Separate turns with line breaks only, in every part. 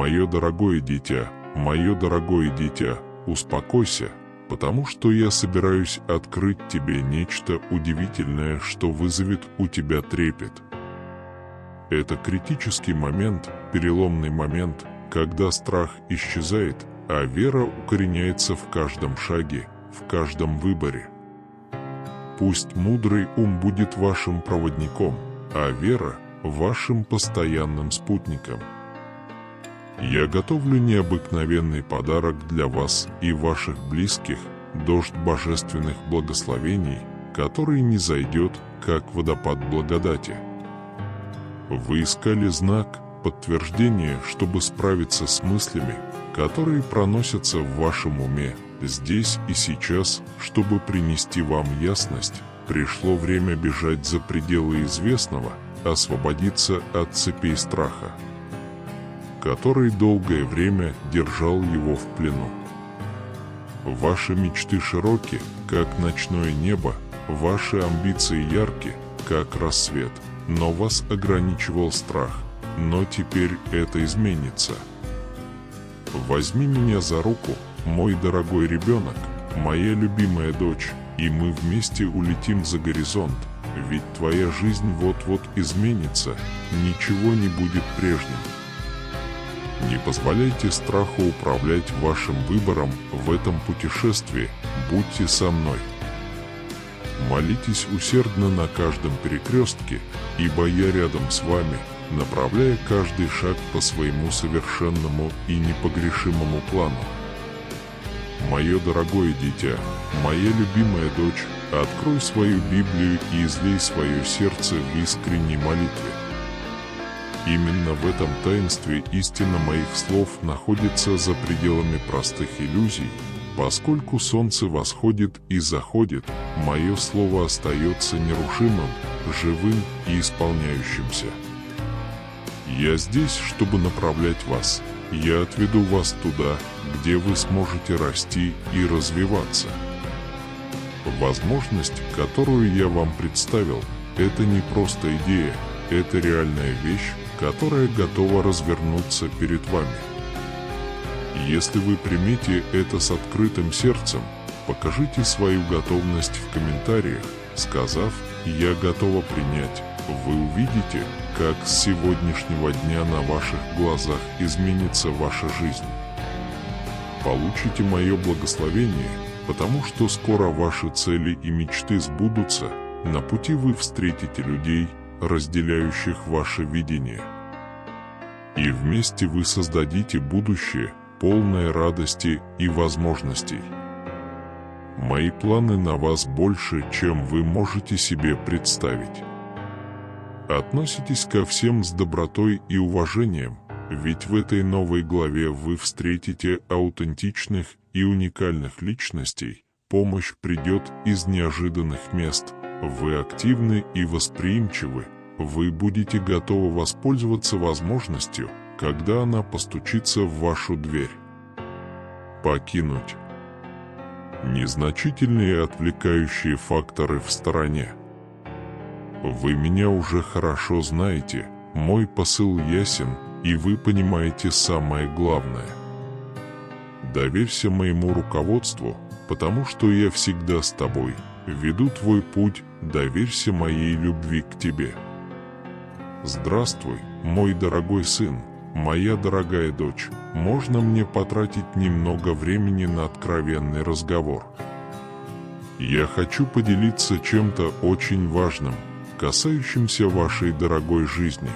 Мое дорогое дитя, успокойся, потому что я собираюсь открыть тебе нечто удивительное, что вызовет у тебя трепет. Это критический момент, переломный момент, когда страх исчезает, а вера укореняется в каждом шаге, в каждом выборе. Пусть мудрый ум будет вашим проводником, а вера – вашим постоянным спутником. Я готовлю необыкновенный подарок для вас и ваших близких, дождь божественных благословений, который не зайдет, как водопад благодати. Вы искали знак, подтверждение, чтобы справиться с мыслями, которые проносятся в вашем уме, здесь и сейчас, чтобы принести вам ясность. Пришло время бежать за пределы известного, освободиться от цепей страха, который долгое время держал его в плену. Ваши мечты широки, как ночное небо, ваши амбиции ярки, как рассвет, но вас ограничивал страх, но теперь это изменится. Возьми меня за руку, мой дорогой ребенок, моя любимая дочь, и мы вместе улетим за горизонт, ведь твоя жизнь вот-вот изменится, ничего не будет прежним. Не позволяйте страху управлять вашим выбором в этом путешествии, будьте со мной. Молитесь усердно на каждом перекрестке, ибо я рядом с вами, направляя каждый шаг по своему совершенному и непогрешимому плану. Мое дорогое дитя, моя любимая дочь, открой свою Библию и излей свое сердце в искренней молитве. Именно в этом таинстве истина моих слов находится за пределами простых иллюзий. Поскольку солнце восходит и заходит, мое слово остается нерушимым, живым и исполняющимся. Я здесь, чтобы направлять вас. Я отведу вас туда, где вы сможете расти и развиваться. Возможность, которую я вам представил, это не просто идея, это реальная вещь, которая готова развернуться перед вами. Если вы примете это с открытым сердцем, покажите свою готовность в комментариях, сказав «Я готова принять». Вы увидите, как с сегодняшнего дня на ваших глазах изменится ваша жизнь. Получите мое благословение, потому что скоро ваши цели и мечты сбудутся, на пути вы встретите людей, разделяющих ваше видение. И вместе вы создадите будущее, полное радости и возможностей. Мои планы на вас больше, чем вы можете себе представить. Относитесь ко всем с добротой и уважением, ведь в этой новой главе вы встретите аутентичных и уникальных личностей, помощь придет из неожиданных мест, вы активны и восприимчивы, вы будете готовы воспользоваться возможностью, когда она постучится в вашу дверь. Покинуть. Незначительные отвлекающие факторы в стороне. Вы меня уже хорошо знаете, мой посыл ясен, и вы понимаете самое главное. Доверься моему руководству, потому что я всегда с тобой, веду твой путь, доверься моей любви к тебе. Здравствуй, мой дорогой сын, моя дорогая дочь, можно мне потратить немного времени на откровенный разговор? Я хочу поделиться чем-то очень важным, касающимся вашей дорогой жизни.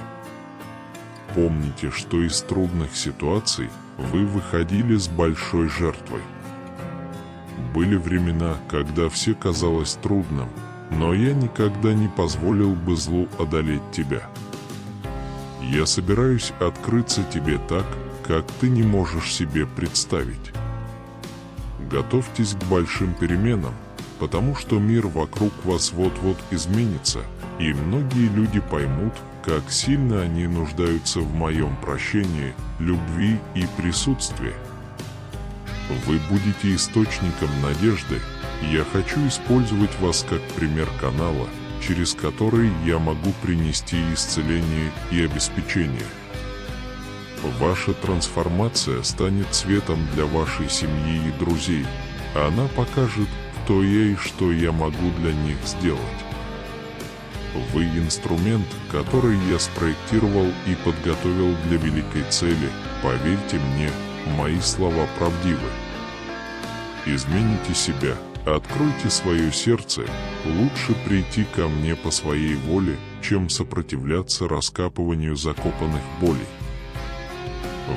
Помните, что из трудных ситуаций вы выходили с большой жертвой. Были времена, когда все казалось трудным, но я никогда не позволил бы злу одолеть тебя. Я собираюсь открыться тебе так, как ты не можешь себе представить. Готовьтесь к большим переменам, потому что мир вокруг вас вот-вот изменится, и многие люди поймут, как сильно они нуждаются в моем прощении, любви и присутствии. Вы будете источником надежды. Я хочу использовать вас как пример канала, через который я могу принести исцеление и обеспечение. Ваша трансформация станет светом для вашей семьи и друзей. Она покажет, кто я и что я могу для них сделать. Вы инструмент, который я спроектировал и подготовил для великой цели. Поверьте мне, мои слова правдивы. Измените себя, откройте свое сердце. Лучше прийти ко мне по своей воле, чем сопротивляться раскапыванию закопанных болей.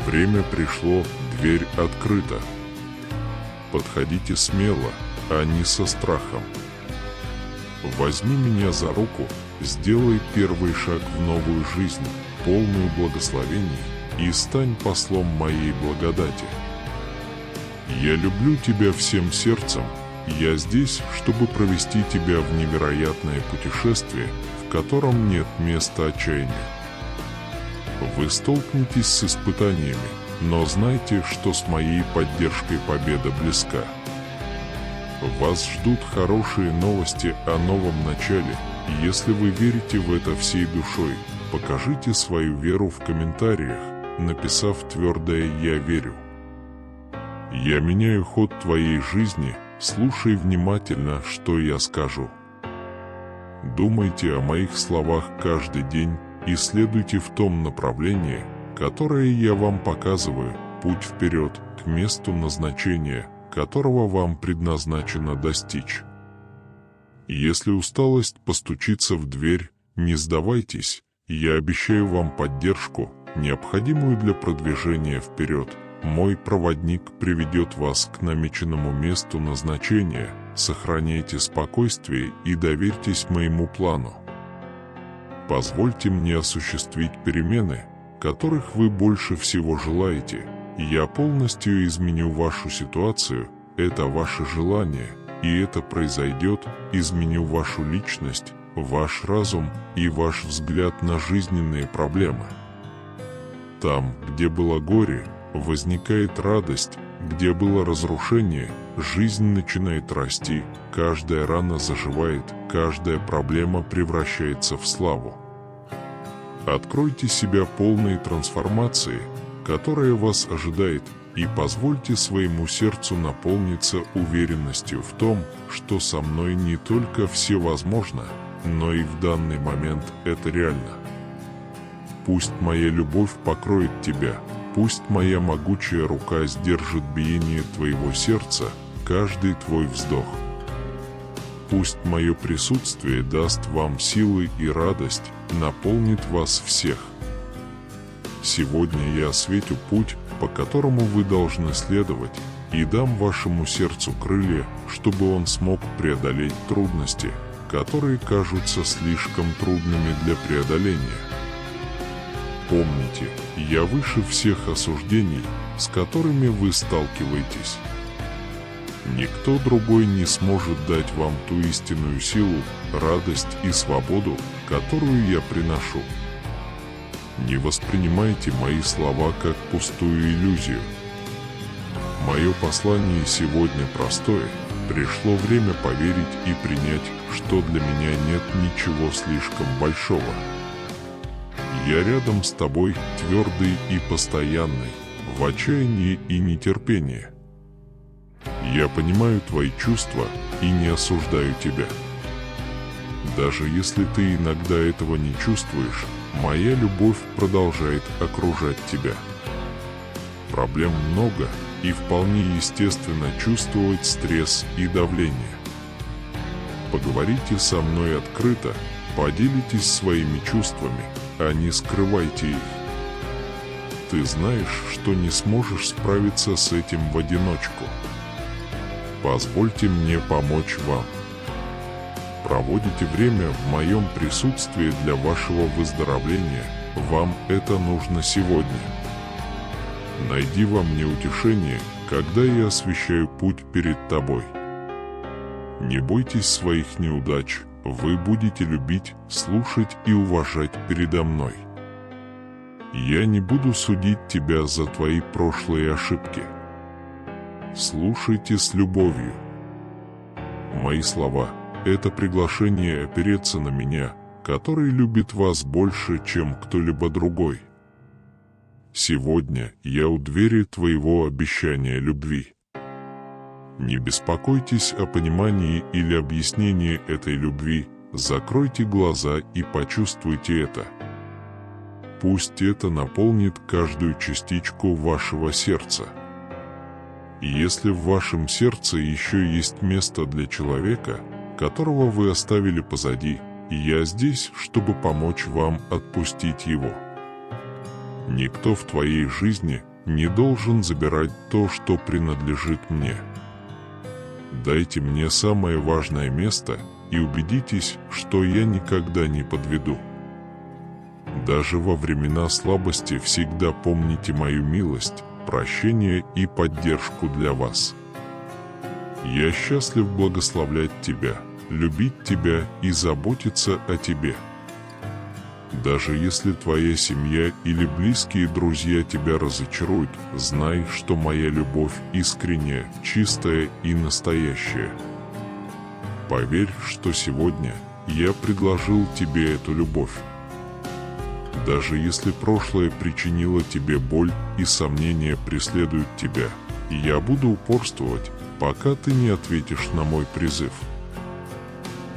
Время пришло, дверь открыта. Подходите смело, а не со страхом. Возьми меня за руку, сделай первый шаг в новую жизнь, полную благословений, и стань послом моей благодати. Я люблю тебя всем сердцем, я здесь, чтобы провести тебя в невероятное путешествие, в котором нет места отчаянию. Вы столкнетесь с испытаниями, но знайте, что с моей поддержкой победа близка. Вас ждут хорошие новости о новом начале, и если вы верите в это всей душой, покажите свою веру в комментариях, написав твердое «Я верю». Я меняю ход твоей жизни, слушай внимательно, что я скажу. Думайте о моих словах каждый день и следуйте в том направлении, которое я вам показываю, путь вперед к месту назначения, которого вам предназначено достичь. Если усталость постучится в дверь, не сдавайтесь, я обещаю вам поддержку, необходимую для продвижения вперед. Мой проводник приведет вас к намеченному месту назначения. Сохраняйте спокойствие и доверьтесь моему плану. Позвольте мне осуществить перемены, которых вы больше всего желаете. Я полностью изменю вашу ситуацию, это ваше желание, и это произойдет, изменю вашу личность, ваш разум и ваш взгляд на жизненные проблемы. Там, где было горе, возникает радость, где было разрушение, жизнь начинает расти, каждая рана заживает, каждая проблема превращается в славу. Откройте себя полной трансформации, которая вас ожидает, и позвольте своему сердцу наполниться уверенностью в том, что со мной не только все возможно, но и в данный момент это реально. Пусть моя любовь покроет тебя, пусть моя могучая рука сдержит биение твоего сердца, каждый твой вздох. Пусть мое присутствие даст вам силы и радость, наполнит вас всех. Сегодня я осветю путь, по которому вы должны следовать, и дам вашему сердцу крылья, чтобы он смог преодолеть трудности, которые кажутся слишком трудными для преодоления. Помните, я выше всех осуждений, с которыми вы сталкиваетесь. Никто другой не сможет дать вам ту истинную силу, радость и свободу, которую я приношу. Не воспринимайте мои слова как пустую иллюзию. Мое послание сегодня простое. Пришло время поверить и принять, что для меня нет ничего слишком большого. Я рядом с тобой, твердый и постоянный, в отчаянии и нетерпении. Я понимаю твои чувства и не осуждаю тебя. Даже если ты иногда этого не чувствуешь, моя любовь продолжает окружать тебя. Проблем много, и вполне естественно чувствовать стресс и давление. Поговорите со мной открыто, поделитесь своими чувствами, а не скрывайте их. Ты знаешь, что не сможешь справиться с этим в одиночку. Позвольте мне помочь вам. Проводите время в моем присутствии для вашего выздоровления. Вам это нужно сегодня. Найди во мне утешение, когда я освещаю путь перед тобой. Не бойтесь своих неудач, вы будете любить, слушать и уважать передо мной. Я не буду судить тебя за твои прошлые ошибки. Слушайте с любовью. Мои слова – это приглашение опереться на меня, который любит вас больше, чем кто-либо другой. сегодня я у двери твоего обещания любви. Не беспокойтесь о понимании или объяснении этой любви, закройте глаза и почувствуйте это. Пусть это наполнит каждую частичку вашего сердца. И если в вашем сердце еще есть место для человека, которого вы оставили позади, я здесь, чтобы помочь вам отпустить его. Никто в твоей жизни не должен забирать то, что принадлежит мне. Дайте мне самое важное место и убедитесь, что я никогда не подведу. Даже во времена слабости всегда помните мою милость, прощение и поддержку для вас. Я счастлив благословлять тебя, любить тебя и заботиться о тебе. Даже если твоя семья или близкие друзья тебя разочаруют, знай, что моя любовь искренняя, чистая и настоящая. Поверь, что сегодня я предложил тебе эту любовь. Даже если прошлое причинило тебе боль и сомнения преследуют тебя, я буду упорствовать, пока ты не ответишь на мой призыв.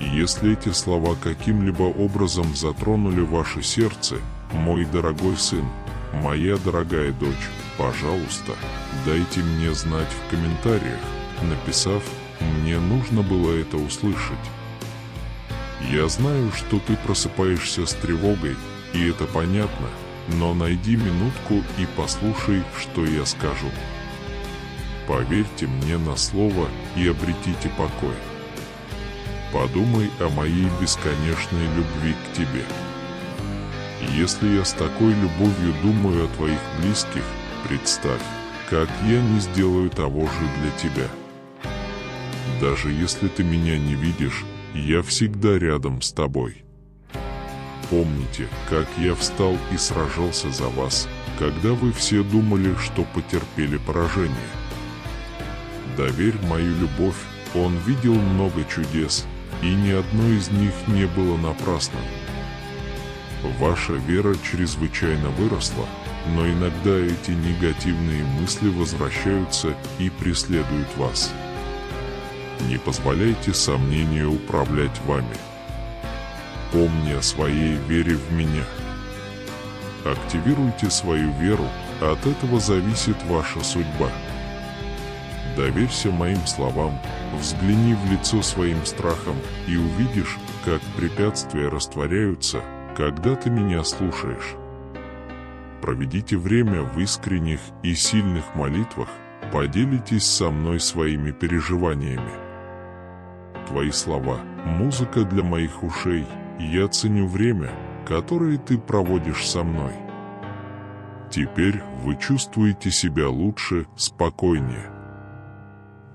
И если эти слова каким-либо образом затронули ваше сердце, мой дорогой сын, моя дорогая дочь, пожалуйста, дайте мне знать в комментариях, написав «Мне нужно было это услышать». Я знаю, что ты просыпаешься с тревогой, и это понятно, но найди минутку и послушай, что я скажу. Поверьте мне на слово и обретите покой. Подумай о моей бесконечной любви к тебе. Если я с такой любовью думаю о твоих близких, представь, как я не сделаю того же для тебя. Даже если ты меня не видишь, я всегда рядом с тобой. Помните, как я встал и сражался за вас, когда вы все думали, что потерпели поражение. Доверь мою любовь, он видел много чудес, и ни одно из них не было напрасным. Ваша вера чрезвычайно выросла, но иногда эти негативные мысли возвращаются и преследуют вас. Не позволяйте сомнению управлять вами. Помни о своей вере в меня. Активируйте свою веру, от этого зависит ваша судьба. Доверься моим словам, взгляни в лицо своим страхам и увидишь, как препятствия растворяются, когда ты меня слушаешь. Проведите время в искренних и сильных молитвах, поделитесь со мной своими переживаниями. Твои слова – музыка для моих ушей, и я ценю время, которое ты проводишь со мной. Теперь вы чувствуете себя лучше, спокойнее.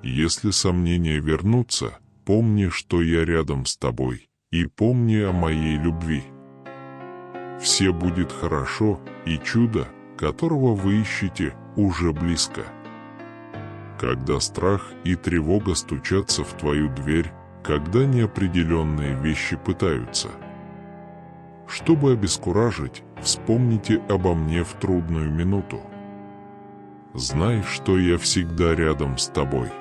Если сомнения вернутся, помни, что я рядом с тобой, и помни о моей любви. Все будет хорошо, и чудо, которого вы ищете, уже близко. Когда страх и тревога стучатся в твою дверь, когда неопределенные вещи пытаются. Чтобы обескуражить, вспомните обо мне в трудную минуту. Знай, что я всегда рядом с тобой.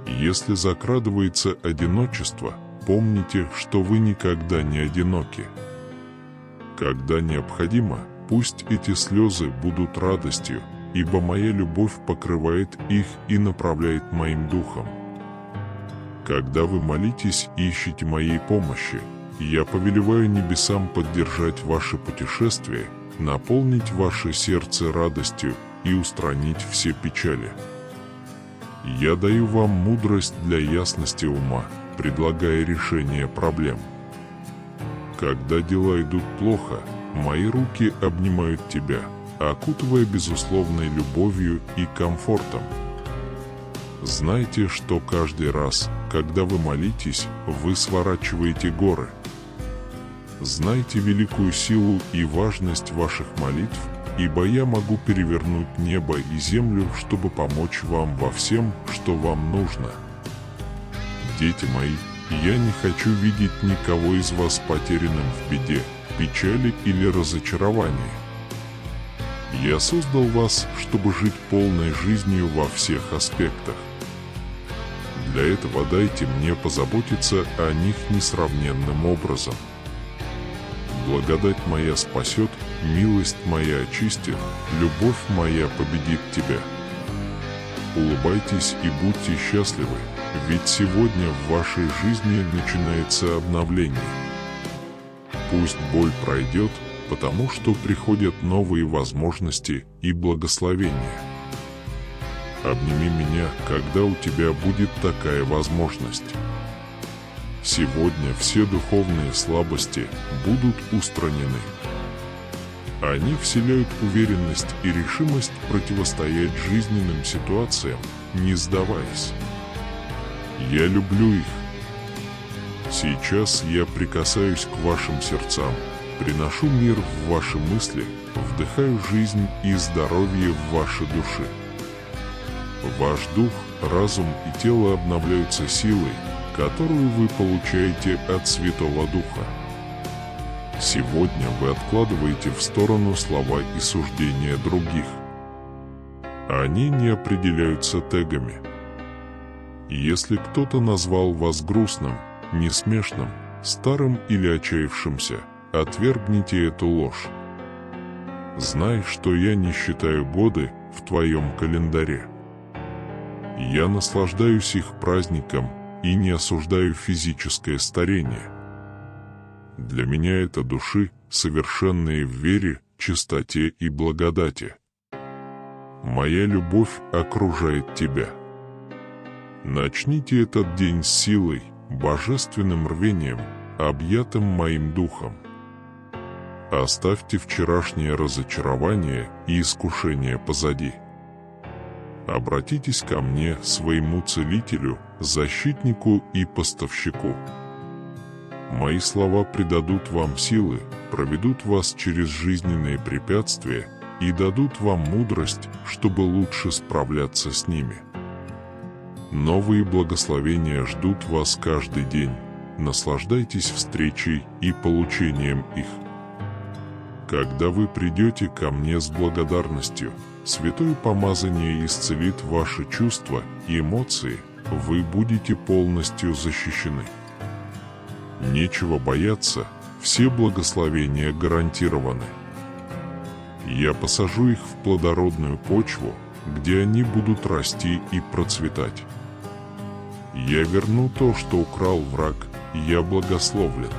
Если закрадывается одиночество, помните, что вы никогда не одиноки. Когда необходимо, пусть эти слезы будут радостью, ибо моя любовь покрывает их и направляет моим духом. Когда вы молитесь и ищете моей помощи, я повелеваю небесам поддержать ваше путешествие, наполнить ваше сердце радостью и устранить все печали. Я даю вам мудрость для ясности ума, предлагая решение проблем. Когда дела идут плохо, мои руки обнимают тебя, окутывая безусловной любовью и комфортом. Знайте, что каждый раз, когда вы молитесь, вы сворачиваете горы. Знайте великую силу и важность ваших молитв, ибо я могу перевернуть небо и землю, чтобы помочь вам во всем, что вам нужно. Дети мои, я не хочу видеть никого из вас потерянным в беде, печали или разочаровании. Я создал вас, чтобы жить полной жизнью во всех аспектах. Для этого дайте мне позаботиться о них несравненным образом. Благодать моя спасет, милость моя очистит, любовь моя победит тебя. Улыбайтесь и будьте счастливы, ведь сегодня в вашей жизни начинается обновление. Пусть боль пройдет, потому что приходят новые возможности и благословения. Обними меня, когда у тебя будет такая возможность. Сегодня все духовные слабости будут устранены. Они вселяют уверенность и решимость противостоять жизненным ситуациям, не сдаваясь. Я люблю их. Сейчас я прикасаюсь к вашим сердцам, приношу мир в ваши мысли, вдыхаю жизнь и здоровье в ваши души. Ваш дух, разум и тело обновляются силой, которую вы получаете от Святого Духа. Сегодня вы откладываете в сторону слова и суждения других. Они не определяются тегами. Если кто-то назвал вас грустным, несмешным, старым или отчаявшимся, отвергните эту ложь. Знай, что я не считаю годы в твоем календаре. Я наслаждаюсь их праздником и не осуждаю физическое старение. Для меня это души, совершенные в вере, чистоте и благодати. Моя любовь окружает тебя. Начните этот день с силой, божественным рвением, объятым моим духом. Оставьте вчерашнее разочарование и искушение позади. Обратитесь ко мне, своему целителю, защитнику и поставщику. Мои слова придадут вам силы, проведут вас через жизненные препятствия и дадут вам мудрость, чтобы лучше справляться с ними. Новые благословения ждут вас каждый день. Наслаждайтесь встречей и получением их. Когда вы придете ко мне с благодарностью, святое помазание исцелит ваши чувства и эмоции, вы будете полностью защищены. Нечего бояться, все благословения гарантированы. Я посажу их в плодородную почву, где они будут расти и процветать. Я верну то, что украл враг, и я благословлен.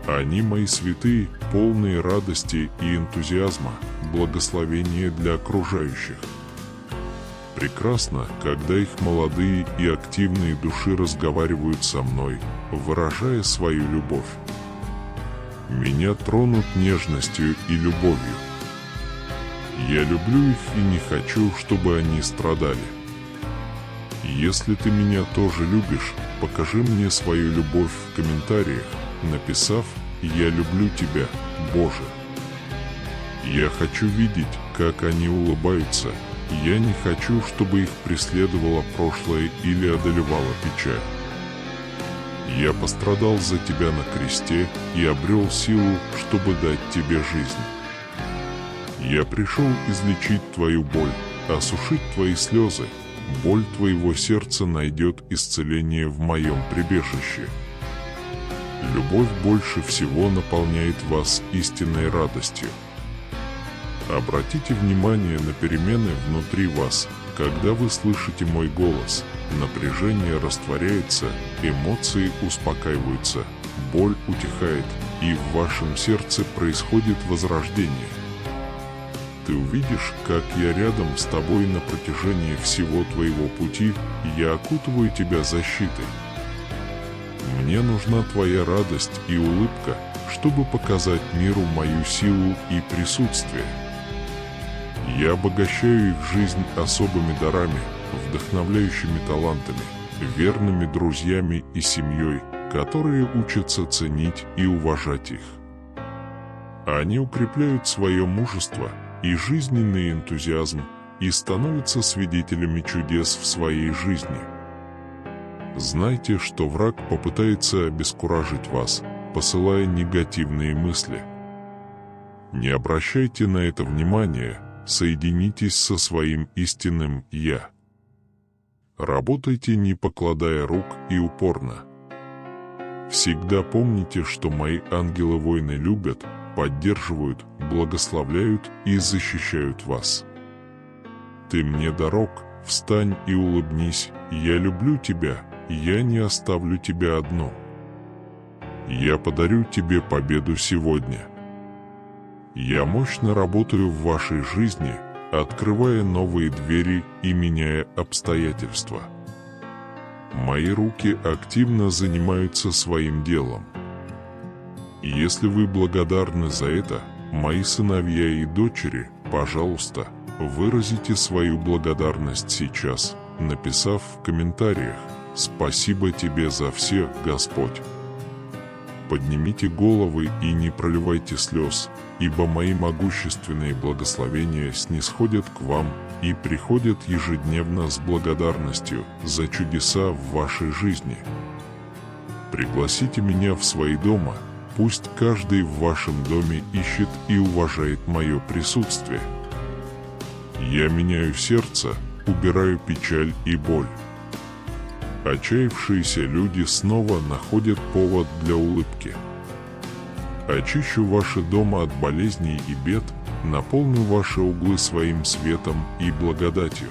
Они мои святые, полные радости и энтузиазма, благословения для окружающих. Прекрасно, когда их молодые и активные души разговаривают со мной, выражая свою любовь. Меня тронут нежностью и любовью. Я люблю их и не хочу, чтобы они страдали. Если ты меня тоже любишь, покажи мне свою любовь в комментариях, написав «Я люблю тебя, Боже». Я хочу видеть, как они улыбаются. Я не хочу, чтобы их преследовало прошлое или одолевала печаль. Я пострадал за тебя на кресте и обрел силу, чтобы дать тебе жизнь. Я пришел излечить твою боль, осушить твои слезы. Боль твоего сердца найдет исцеление в моем прибежище. Любовь больше всего наполняет вас истинной радостью. Обратите внимание на перемены внутри вас, когда вы слышите мой голос. Напряжение растворяется, эмоции успокаиваются, боль утихает, и в вашем сердце происходит возрождение. Ты увидишь, как я рядом с тобой на протяжении всего твоего пути, и я окутываю тебя защитой. Мне нужна твоя радость и улыбка, чтобы показать миру мою силу и присутствие. Я обогащаю их жизнь особыми дарами, вдохновляющими талантами, верными друзьями и семьей, которые учатся ценить и уважать их. Они укрепляют свое мужество и жизненный энтузиазм и становятся свидетелями чудес в своей жизни. Знайте, что враг попытается обескуражить вас, посылая негативные мысли. Не обращайте на это внимания, соединитесь со своим истинным «Я». Работайте, не покладая рук, и упорно. Всегда помните, что мои ангелы-воины любят, поддерживают, благословляют и защищают вас. Ты мне дорог, встань и улыбнись, я люблю тебя, я не оставлю тебя одну. Я подарю тебе победу сегодня. Я мощно работаю в вашей жизни, открывая новые двери и меняя обстоятельства. Мои руки активно занимаются своим делом. Если вы благодарны за это, мои сыновья и дочери, пожалуйста, выразите свою благодарность сейчас, написав в комментариях «Спасибо тебе за все, Господь». Поднимите головы и не проливайте слез, ибо мои могущественные благословения снисходят к вам и приходят ежедневно с благодарностью за чудеса в вашей жизни. Пригласите меня в свои дома, пусть каждый в вашем доме ищет и уважает мое присутствие. Я меняю сердце, убираю печаль и боль. Отчаявшиеся люди снова находят повод для улыбки. Очищу ваши дома от болезней и бед, наполню ваши углы своим светом и благодатью.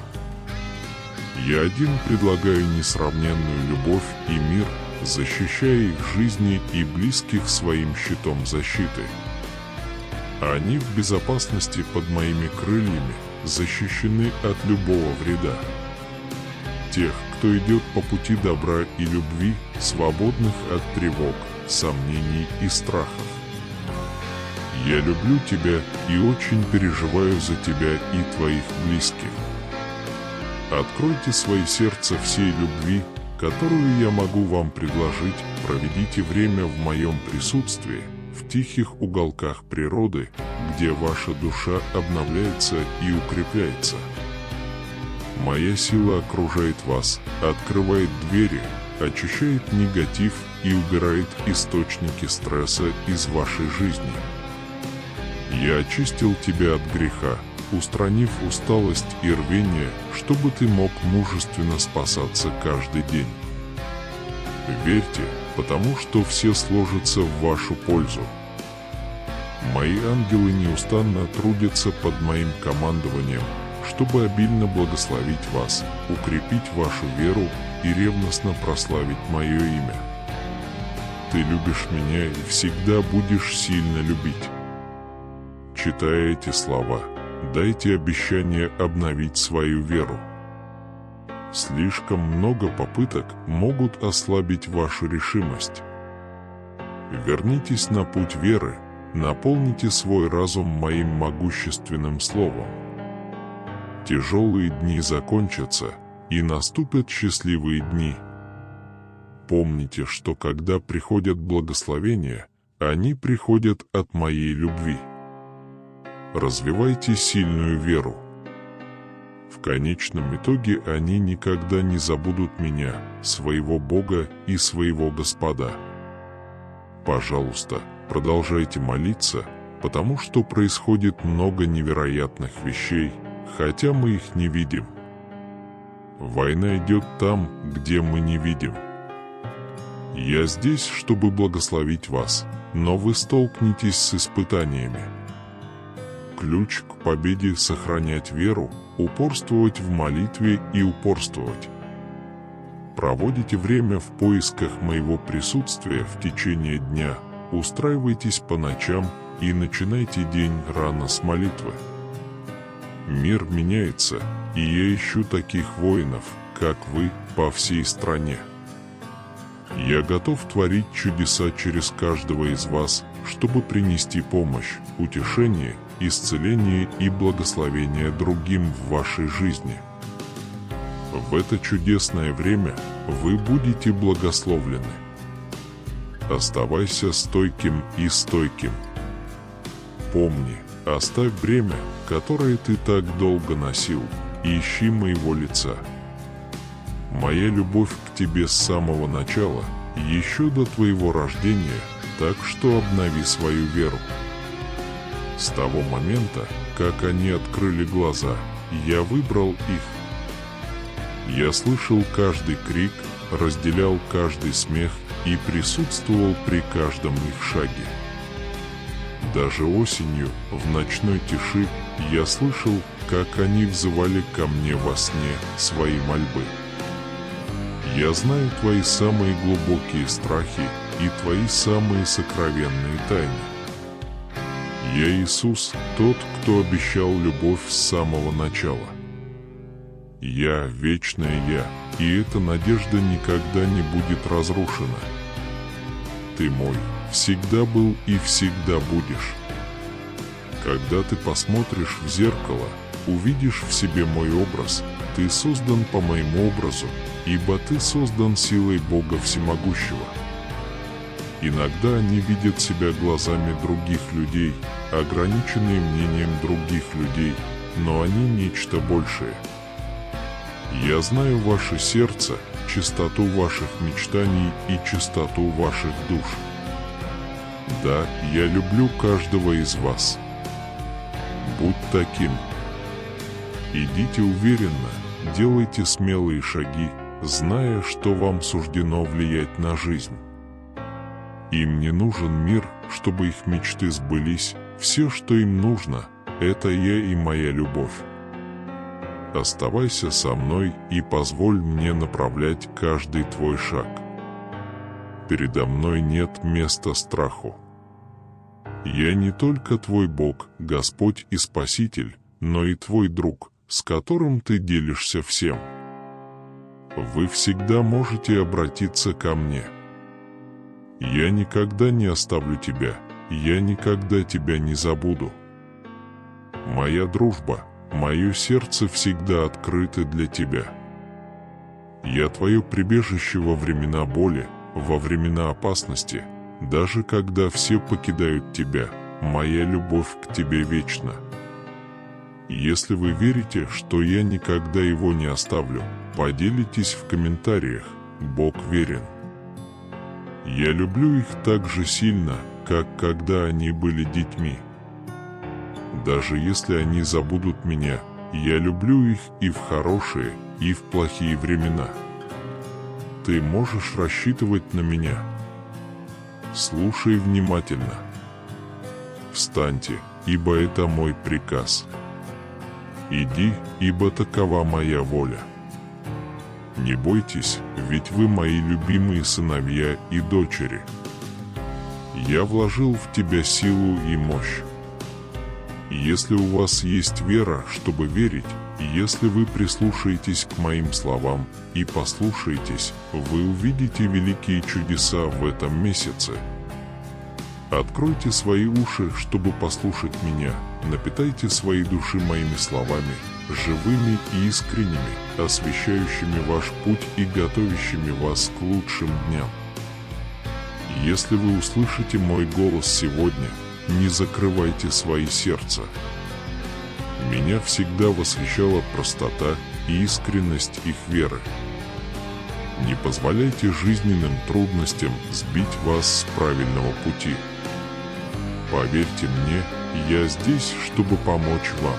Я один предлагаю несравненную любовь и мир, защищая их жизни и близких своим щитом защиты. Они в безопасности под моими крыльями, защищены от любого вреда. Тех, кто идет по пути добра и любви, свободных от тревог, сомнений и страхов. Я люблю тебя и очень переживаю за тебя и твоих близких. Откройте свои сердца всей любви, которую я могу вам предложить, проведите время в моем присутствии, в тихих уголках природы, где ваша душа обновляется и укрепляется. Моя сила окружает вас, открывает двери, очищает негатив и убирает источники стресса из вашей жизни. Я очистил тебя от греха, устранив усталость и рвение, чтобы ты мог мужественно спасаться каждый день. Верьте, потому что все сложится в вашу пользу. Мои ангелы неустанно трудятся под моим командованием, чтобы обильно благословить вас, укрепить вашу веру и ревностно прославить мое имя. Ты любишь меня и всегда будешь сильно любить. Читая эти слова, дайте обещание обновить свою веру. Слишком много попыток могут ослабить вашу решимость. Вернитесь на путь веры, наполните свой разум моим могущественным словом. Тяжелые дни закончатся, и наступят счастливые дни. Помните, что когда приходят благословения, они приходят от моей любви. Развивайте сильную веру. В конечном итоге они никогда не забудут меня, своего Бога и своего Господа. Пожалуйста, продолжайте молиться, потому что происходит много невероятных вещей, хотя мы их не видим. Война идет там, где мы не видим. Я здесь, чтобы благословить вас, но вы столкнетесь с испытаниями. Ключ к победе — сохранять веру, упорствовать в молитве и упорствовать. Проводите время в поисках моего присутствия в течение дня, устраивайтесь по ночам и начинайте день рано с молитвы. Мир меняется, и я ищу таких воинов, как вы, по всей стране. Я готов творить чудеса через каждого из вас, чтобы принести помощь, утешение, исцеление и благословение другим в вашей жизни. В это чудесное время вы будете благословлены. Оставайся стойким и стойким. Помни, оставь бремя, которое ты так долго носил, и ищи моего лица. Моя любовь к тебе с самого начала, еще до твоего рождения, так что обнови свою веру. С того момента, как они открыли глаза, я выбрал их. Я слышал каждый крик, разделял каждый смех и присутствовал при каждом их шаге. Даже осенью, в ночной тиши, я слышал, как они взывали ко мне во сне свои мольбы. Я знаю твои самые глубокие страхи и твои самые сокровенные тайны. Я Иисус, тот, кто обещал любовь с самого начала. Я — вечное Я, и эта надежда никогда не будет разрушена. Ты мой, всегда был и всегда будешь. Когда ты посмотришь в зеркало, увидишь в себе мой образ, ты создан по моему образу, ибо ты создан силой Бога Всемогущего. Иногда они видят себя глазами других людей, ограниченные мнением других людей, но они нечто большее. Я знаю ваше сердце, чистоту ваших мечтаний и чистоту ваших душ. Да, я люблю каждого из вас. Будь таким. Идите уверенно, делайте смелые шаги, зная, что вам суждено влиять на жизнь. Им не нужен мир, чтобы их мечты сбылись, все, что им нужно, это я и моя любовь. Оставайся со мной и позволь мне направлять каждый твой шаг. Передо мной нет места страху. Я не только твой Бог, Господь и Спаситель, но и твой друг, с которым ты делишься всем. Вы всегда можете обратиться ко мне. Я никогда не оставлю тебя, я никогда тебя не забуду. Моя дружба, мое сердце всегда открыты для тебя. Я твое прибежище во времена боли, во времена опасности, даже когда все покидают тебя, моя любовь к тебе вечна. Если вы верите, что я никогда его не оставлю, поделитесь в комментариях, Бог верен. Я люблю их так же сильно, как когда они были детьми. Даже если они забудут меня, я люблю их и в хорошие, и в плохие времена. Ты можешь рассчитывать на меня. Слушай внимательно. Встаньте, ибо это мой приказ. Иди, ибо такова моя воля. Не бойтесь, ведь вы мои любимые сыновья и дочери. Я вложил в тебя силу и мощь. Если у вас есть вера, чтобы верить, если вы прислушаетесь к моим словам и послушаетесь, вы увидите великие чудеса в этом месяце. Откройте свои уши, чтобы послушать меня, напитайте свои души моими словами, живыми и искренними, освещающими ваш путь и готовящими вас к лучшим дням. Если вы услышите мой голос сегодня, не закрывайте свои сердца. Меня всегда восхищала простота и искренность их веры. Не позволяйте жизненным трудностям сбить вас с правильного пути. Поверьте мне, я здесь, чтобы помочь вам.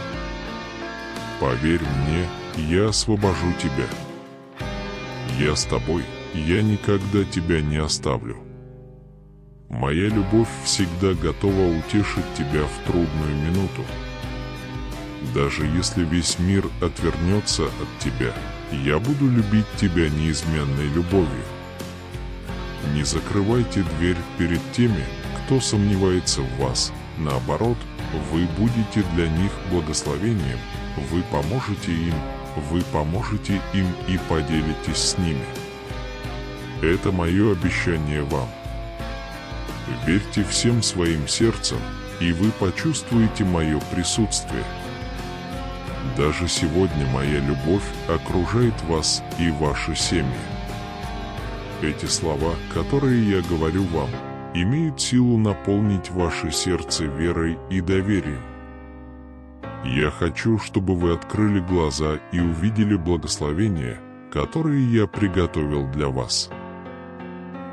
Поверь мне, я освобожу тебя. Я с тобой, я никогда тебя не оставлю. Моя любовь всегда готова утешить тебя в трудную минуту. Даже если весь мир отвернется от тебя, я буду любить тебя неизменной любовью. Не закрывайте дверь перед теми, кто сомневается в вас. Наоборот, вы будете для них благословением, вы поможете им и поделитесь с ними. Это мое обещание вам. Верьте всем своим сердцем, и вы почувствуете мое присутствие. Даже сегодня моя любовь окружает вас и ваши семьи. Эти слова, которые я говорю вам, имеют силу наполнить ваше сердце верой и доверием. Я хочу, чтобы вы открыли глаза и увидели благословения, которые я приготовил для вас.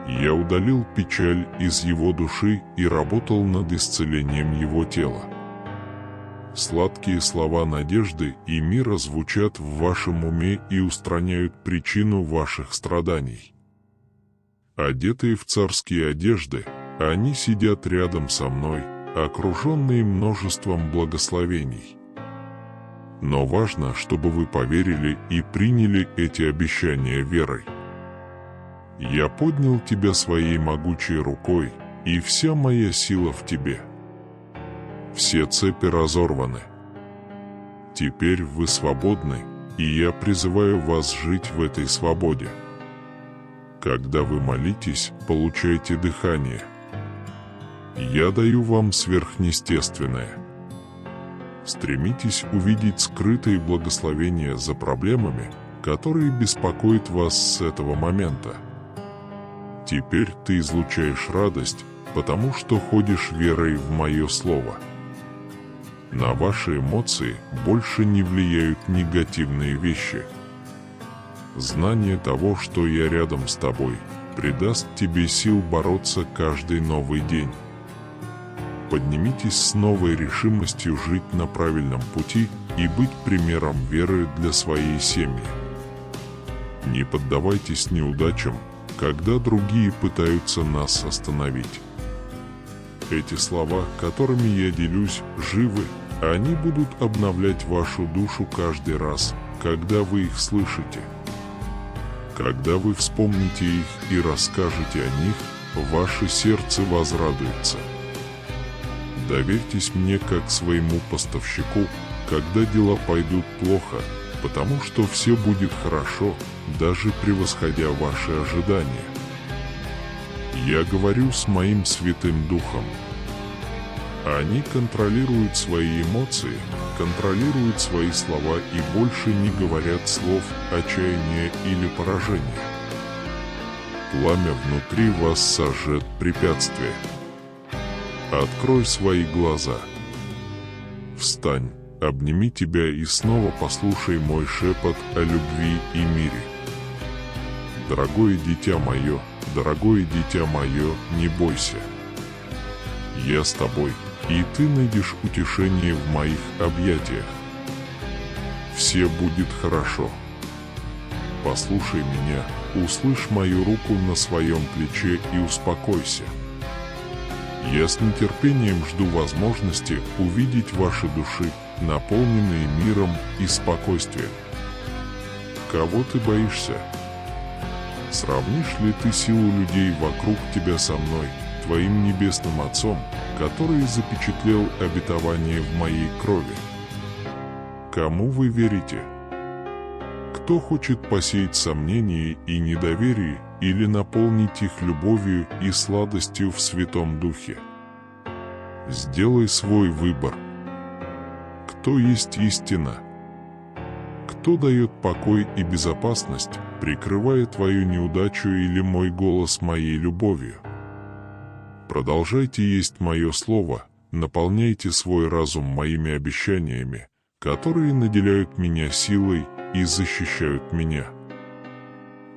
Я удалил печаль из его души и работал над исцелением его тела. Сладкие слова надежды и мира звучат в вашем уме и устраняют причину ваших страданий. Одетые в царские одежды, они сидят рядом со мной, окруженные множеством благословений. Но важно, чтобы вы поверили и приняли эти обещания верой. Я поднял тебя своей могучей рукой, и вся моя сила в тебе. Все цепи разорваны. Теперь вы свободны, и я призываю вас жить в этой свободе. Когда вы молитесь, получайте дыхание. Я даю вам сверхъестественное. Стремитесь увидеть скрытые благословения за проблемами, которые беспокоят вас с этого момента. Теперь ты излучаешь радость, потому что ходишь верой в мое слово. На ваши эмоции больше не влияют негативные вещи. Знание того, что я рядом с тобой, придаст тебе сил бороться каждый новый день. Поднимитесь с новой решимостью жить на правильном пути и быть примером веры для своей семьи. Не поддавайтесь неудачам, когда другие пытаются нас остановить. Эти слова, которыми я делюсь, живы, они будут обновлять вашу душу каждый раз, когда вы их слышите. Когда вы вспомните их и расскажете о них, ваше сердце возрадуется. Доверьтесь мне как своему поставщику, когда дела пойдут плохо, потому что все будет хорошо, даже превосходя ваши ожидания. Я говорю с моим Святым Духом. Они контролируют свои эмоции, контролируют свои слова и больше не говорят слов отчаяния или поражения. Пламя внутри вас сожжет препятствие. Открой свои глаза. Встань, обними тебя и снова послушай мой шепот о любви и мире. Дорогое дитя мое, не бойся. Я с тобой, и ты найдешь утешение в моих объятиях. Все будет хорошо. Послушай меня, услышь мою руку на своем плече и успокойся. Я с нетерпением жду возможности увидеть ваши души, наполненные миром и спокойствием. Кого ты боишься? Сравнишь ли ты силу людей вокруг тебя со мной, твоим небесным Отцом, который запечатлел обетование в моей крови? Кому вы верите? Кто хочет посеять сомнения и недоверие или наполнить их любовью и сладостью в Святом Духе? Сделай свой выбор. Кто есть истина? Кто дает покой и безопасность, прикрывая твою неудачу или мой голос моей любовью? Продолжайте есть мое слово, наполняйте свой разум моими обещаниями, которые наделяют меня силой и защищают меня.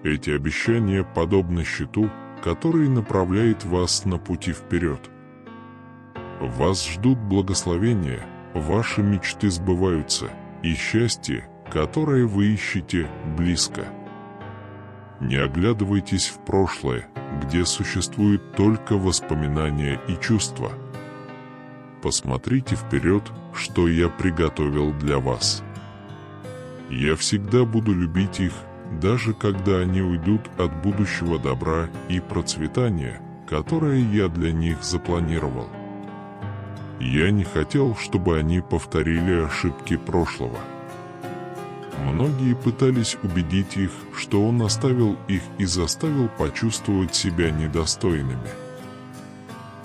Эти обещания подобны щиту, который направляет вас на пути вперед. Вас ждут благословения, ваши мечты сбываются, и счастье, которое вы ищете, близко. Не оглядывайтесь в прошлое, где существуют только воспоминания и чувства. Посмотрите вперед, что я приготовил для вас. Я всегда буду любить их, даже когда они уйдут от будущего добра и процветания, которое я для них запланировал. Я не хотел, чтобы они повторили ошибки прошлого. Многие пытались убедить их, что он оставил их и заставил почувствовать себя недостойными.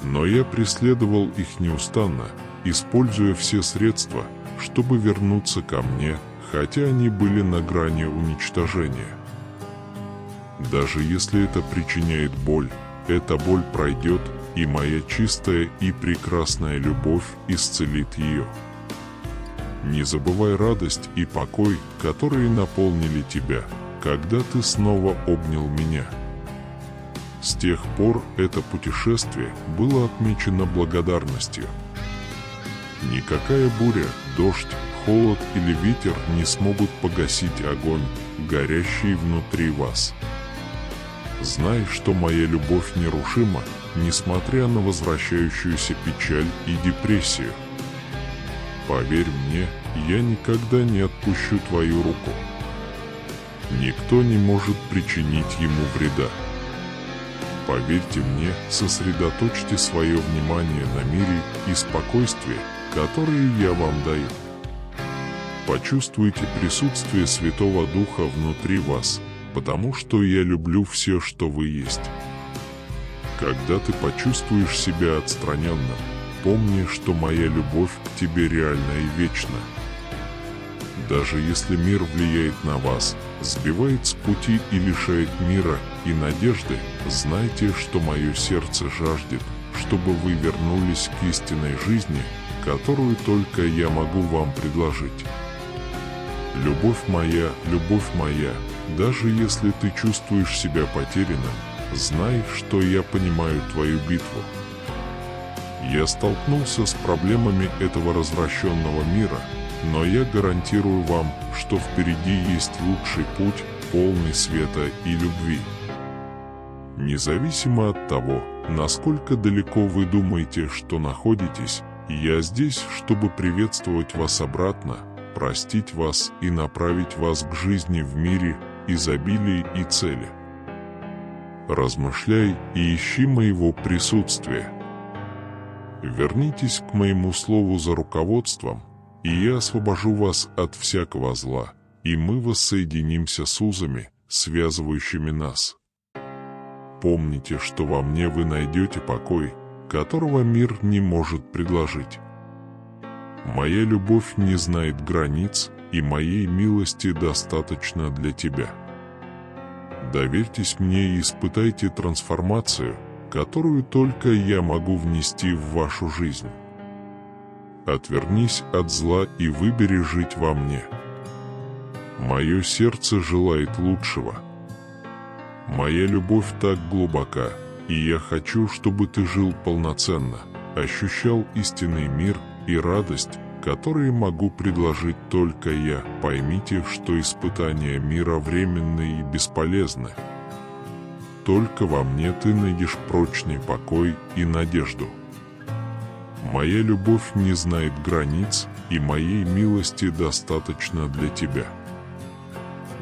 Но я преследовал их неустанно, используя все средства, чтобы вернуться ко мне, хотя они были на грани уничтожения. Даже если это причиняет боль, эта боль пройдет, и моя чистая и прекрасная любовь исцелит ее. Не забывай радость и покой, которые наполнили тебя, когда ты снова обнял меня. С тех пор это путешествие было отмечено благодарностью. Никакая буря, дождь, холод или ветер не смогут погасить огонь, горящий внутри вас. Знай, что моя любовь нерушима, несмотря на возвращающуюся печаль и депрессию. Поверь мне, я никогда не отпущу твою руку. Никто не может причинить ему вреда. Поверьте мне, сосредоточьте свое внимание на мире и спокойствии, которые я вам даю. Почувствуйте присутствие Святого Духа внутри вас, потому что я люблю все, что вы есть. Когда ты почувствуешь себя отстраненным, помни, что моя любовь к тебе реальна и вечна. Даже если мир влияет на вас, сбивает с пути и лишает мира и надежды, знайте, что мое сердце жаждет, чтобы вы вернулись к истинной жизни, которую только я могу вам предложить. Любовь моя, даже если ты чувствуешь себя потерянным, знай, что я понимаю твою битву. Я столкнулся с проблемами этого развращенного мира, но я гарантирую вам, что впереди есть лучший путь, полный света и любви. Независимо от того, насколько далеко вы думаете, что находитесь, я здесь, чтобы приветствовать вас обратно, простить вас и направить вас к жизни в мире, изобилии и цели. Размышляй и ищи моего присутствия. Вернитесь к моему слову за руководством, и я освобожу вас от всякого зла, и мы воссоединимся с узами, связывающими нас. Помните, что во мне вы найдете покой, которого мир не может предложить. Моя любовь не знает границ, и моей милости достаточно для тебя. Доверьтесь мне и испытайте трансформацию, которую только я могу внести в вашу жизнь. Отвернись от зла и выбери жить во мне. Мое сердце желает лучшего. Моя любовь так глубока, и я хочу, чтобы ты жил полноценно, ощущал истинный мир и радость, которые могу предложить только я. Поймите, что испытания мира временны и бесполезны. Только во мне ты найдешь прочный покой и надежду. Моя любовь не знает границ, и моей милости достаточно для тебя.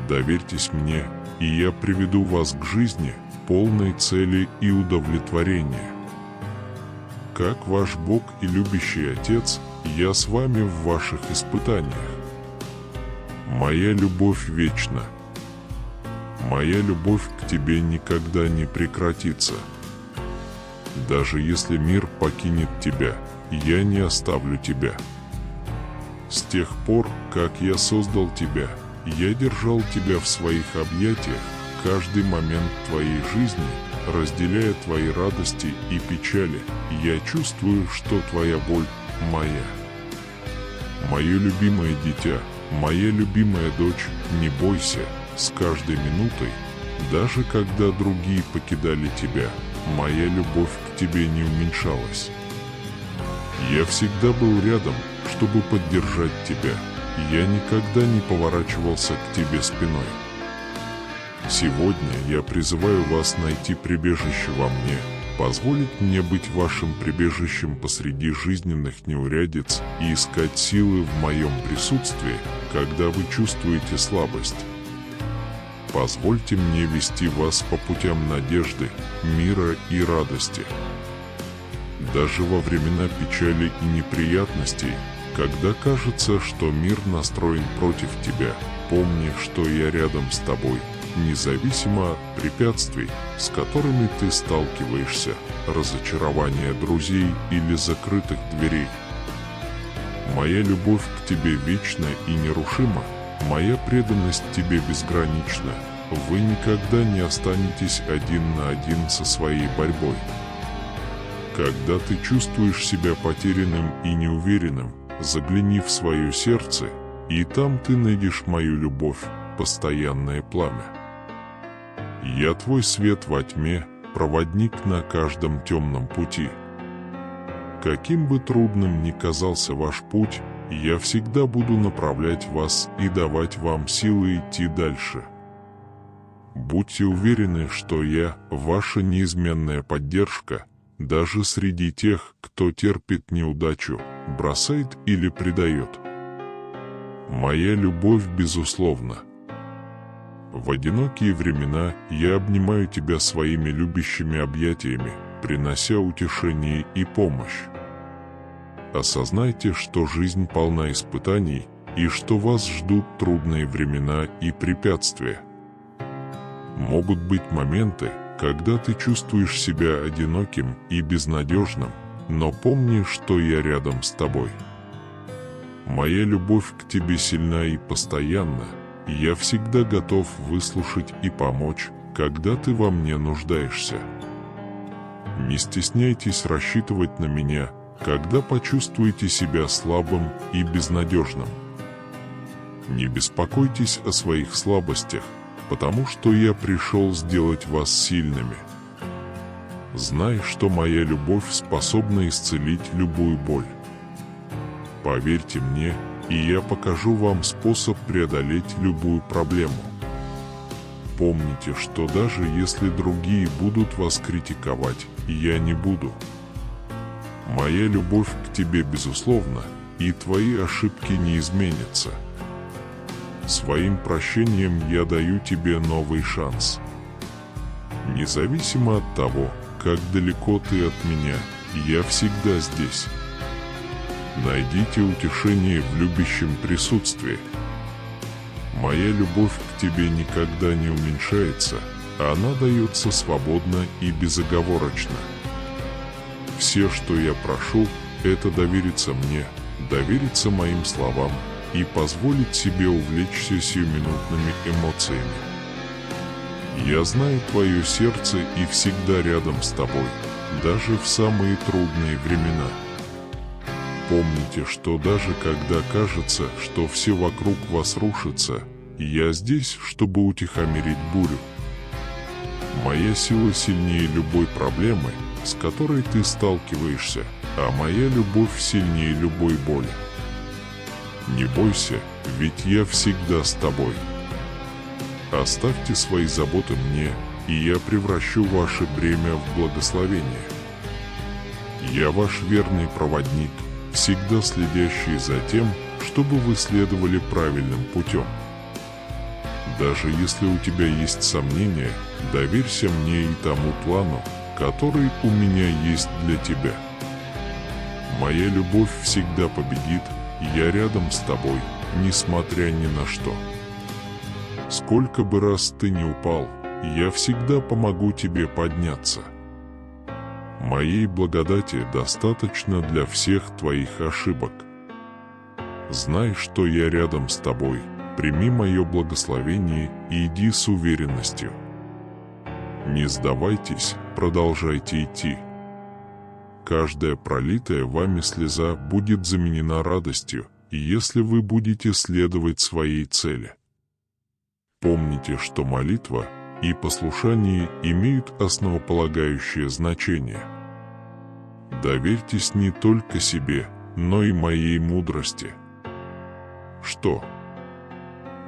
Доверьтесь мне, и я приведу вас к жизни, полной цели и удовлетворения. Как ваш Бог и любящий Отец, я с вами в ваших испытаниях. Моя любовь вечна. Моя любовь к тебе никогда не прекратится. Даже если мир покинет тебя, я не оставлю тебя. С тех пор, как я создал тебя, я держал тебя в своих объятиях каждый момент твоей жизни, разделяя твои радости и печали. Я чувствую, что твоя боль моя. Мое любимое дитя, моя любимая дочь, не бойся, с каждой минутой, даже когда другие покидали тебя, моя любовь к тебе не уменьшалась. Я всегда был рядом, чтобы поддержать тебя. Я никогда не поворачивался к тебе спиной. Сегодня я призываю вас найти прибежище во мне, позволить мне быть вашим прибежищем посреди жизненных неурядиц и искать силы в моем присутствии, когда вы чувствуете слабость. Позвольте мне вести вас по путям надежды, мира и радости. Даже во времена печали и неприятностей, когда кажется, что мир настроен против тебя, помни, что я рядом с тобой, независимо от препятствий, с которыми ты сталкиваешься, разочарования друзей или закрытых дверей. Моя любовь к тебе вечна и нерушима, моя преданность тебе безгранична. Вы никогда не останетесь один на один со своей борьбой. Когда ты чувствуешь себя потерянным и неуверенным, загляни в свое сердце, и там ты найдешь мою любовь, постоянное пламя. Я твой свет во тьме, проводник на каждом темном пути. Каким бы трудным ни казался ваш путь, я всегда буду направлять вас и давать вам силы идти дальше. Будьте уверены, что я – ваша неизменная поддержка, даже среди тех, кто терпит неудачу, бросает или предает. Моя любовь безусловна. В одинокие времена я обнимаю тебя своими любящими объятиями, принося утешение и помощь. Осознайте, что жизнь полна испытаний и что вас ждут трудные времена и препятствия. Могут быть моменты, когда ты чувствуешь себя одиноким и безнадежным, но помни, что я рядом с тобой. Моя любовь к тебе сильна и постоянна, и я всегда готов выслушать и помочь, когда ты во мне нуждаешься. Не стесняйтесь рассчитывать на меня, когда почувствуете себя слабым и безнадежным. Не беспокойтесь о своих слабостях, потому что я пришел сделать вас сильными. Знай, что моя любовь способна исцелить любую боль. Поверьте мне, и я покажу вам способ преодолеть любую проблему. Помните, что даже если другие будут вас критиковать, я не буду. Моя любовь к тебе безусловна, и твои ошибки не изменятся. Своим прощением я даю тебе новый шанс. Независимо от того, как далеко ты от меня, я всегда здесь. Найдите утешение в любящем присутствии. Моя любовь к тебе никогда не уменьшается, она дается свободно и безоговорочно. Все, что я прошу, это довериться мне, довериться моим словам и позволить себе увлечься сиюминутными эмоциями. Я знаю твое сердце и всегда рядом с тобой, даже в самые трудные времена. Помните, что даже когда кажется, что все вокруг вас рушится, я здесь, чтобы утихомирить бурю. Моя сила сильнее любой проблемы, с которой ты сталкиваешься, а моя любовь сильнее любой боли. Не бойся, ведь я всегда с тобой. Оставьте свои заботы мне, и я превращу ваше бремя в благословение. Я ваш верный проводник, всегда следящий за тем, чтобы вы следовали правильным путем. Даже если у тебя есть сомнения, доверься мне и тому плану, который у меня есть для тебя. Моя любовь всегда победит, я рядом с тобой, несмотря ни на что. Сколько бы раз ты ни упал, я всегда помогу тебе подняться. Моей благодати достаточно для всех твоих ошибок. Знай, что я рядом с тобой, прими мое благословение и иди с уверенностью. Не сдавайтесь, продолжайте идти. Каждая пролитая вами слеза будет заменена радостью, если вы будете следовать своей цели. Помните, что молитва и послушание имеют основополагающее значение. Доверьтесь не только себе, но и моей мудрости. Что?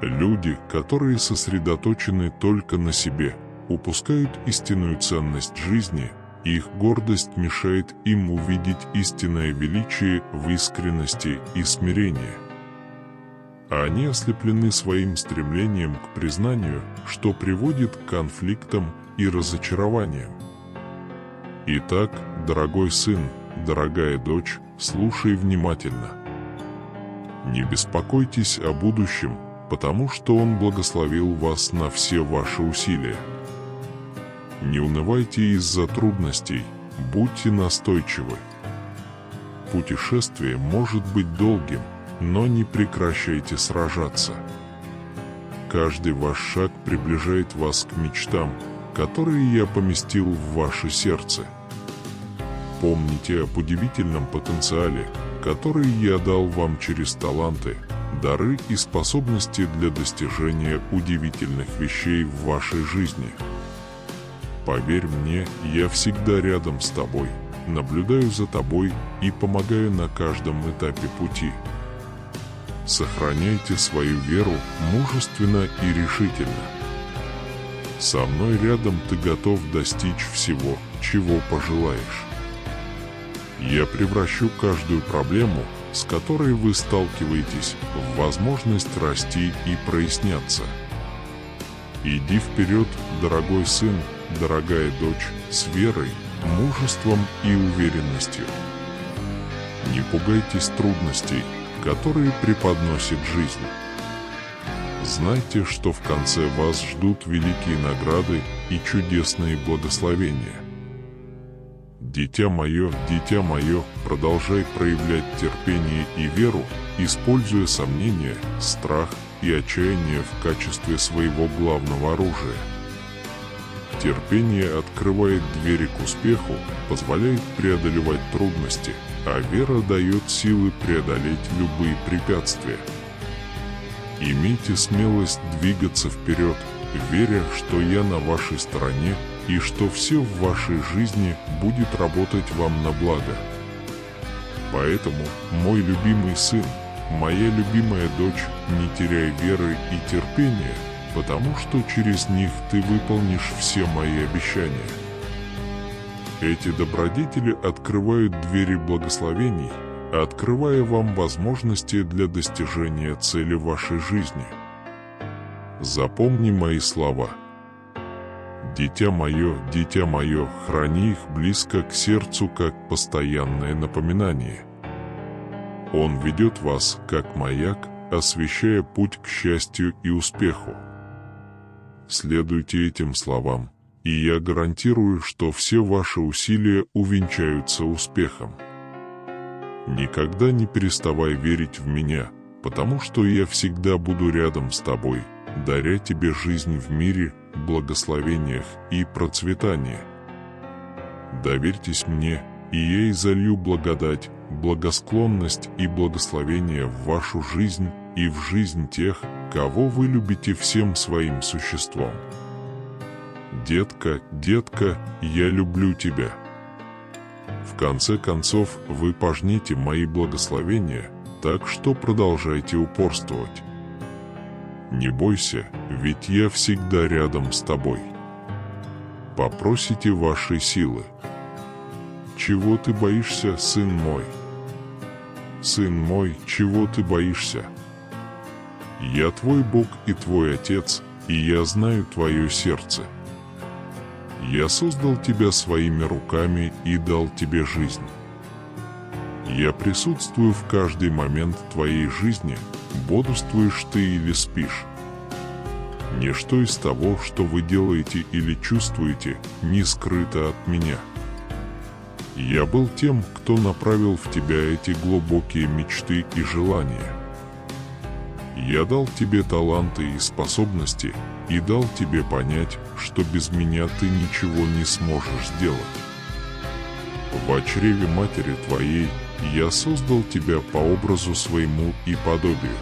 Люди, которые сосредоточены только на себе, упускают истинную ценность жизни, и их гордость мешает им увидеть истинное величие в искренности и смирении. А они ослеплены своим стремлением к признанию, что приводит к конфликтам и разочарованиям. Итак, дорогой сын, дорогая дочь, слушай внимательно. Не беспокойтесь о будущем, потому что Он благословил вас на все ваши усилия. Не унывайте из-за трудностей, будьте настойчивы. Путешествие может быть долгим, но не прекращайте сражаться. Каждый ваш шаг приближает вас к мечтам, которые я поместил в ваше сердце. Помните об удивительном потенциале, который я дал вам через таланты, дары и способности для достижения удивительных вещей в вашей жизни. Поверь мне, я всегда рядом с тобой, наблюдаю за тобой и помогаю на каждом этапе пути. Сохраняйте свою веру мужественно и решительно. Со мной рядом ты готов достичь всего, чего пожелаешь. Я превращу каждую проблему, с которой вы сталкиваетесь, в возможность расти и проясняться. Иди вперед, дорогой сын, дорогая дочь, с верой, мужеством и уверенностью. Не пугайтесь трудностей, которые преподносит жизнь. Знайте, что в конце вас ждут великие награды и чудесные благословения. Дитя мое, продолжай проявлять терпение и веру, используя сомнения, страх и отчаяние в качестве своего главного оружия. Терпение открывает двери к успеху, позволяет преодолевать трудности, а вера дает силы преодолеть любые препятствия. Имейте смелость двигаться вперед, веря, что я на вашей стороне и что все в вашей жизни будет работать вам на благо. Поэтому, мой любимый сын, моя любимая дочь, не теряй веры и терпения, потому что через них ты выполнишь все мои обещания. Эти добродетели открывают двери благословений, открывая вам возможности для достижения цели вашей жизни. Запомни мои слова. Дитя мое, храни их близко к сердцу, как постоянное напоминание. Он ведет вас, как маяк, освещая путь к счастью и успеху. Следуйте этим словам, и я гарантирую, что все ваши усилия увенчаются успехом. Никогда не переставай верить в меня, потому что я всегда буду рядом с тобой, даря тебе жизнь в мире, благословениях и процветании. Доверьтесь мне, и я изолью благодать, благосклонность и благословение в вашу жизнь и в жизнь тех, кого вы любите всем своим существом. Детка, я люблю тебя. В конце концов, вы пожнете мои благословения, так что продолжайте упорствовать. Не бойся, ведь я всегда рядом с тобой. Попросите вашей силы. Чего ты боишься, сын мой? Сын мой, чего ты боишься? Я твой Бог и твой Отец, и я знаю твое сердце. Я создал тебя своими руками и дал тебе жизнь. Я присутствую в каждый момент твоей жизни, бодрствуешь ты или спишь. Ничто из того, что вы делаете или чувствуете, не скрыто от меня. Я был тем, кто направил в тебя эти глубокие мечты и желания. Я дал тебе таланты и способности и дал тебе понять, что без меня ты ничего не сможешь сделать. В чреве матери твоей я создал тебя по образу своему и подобию.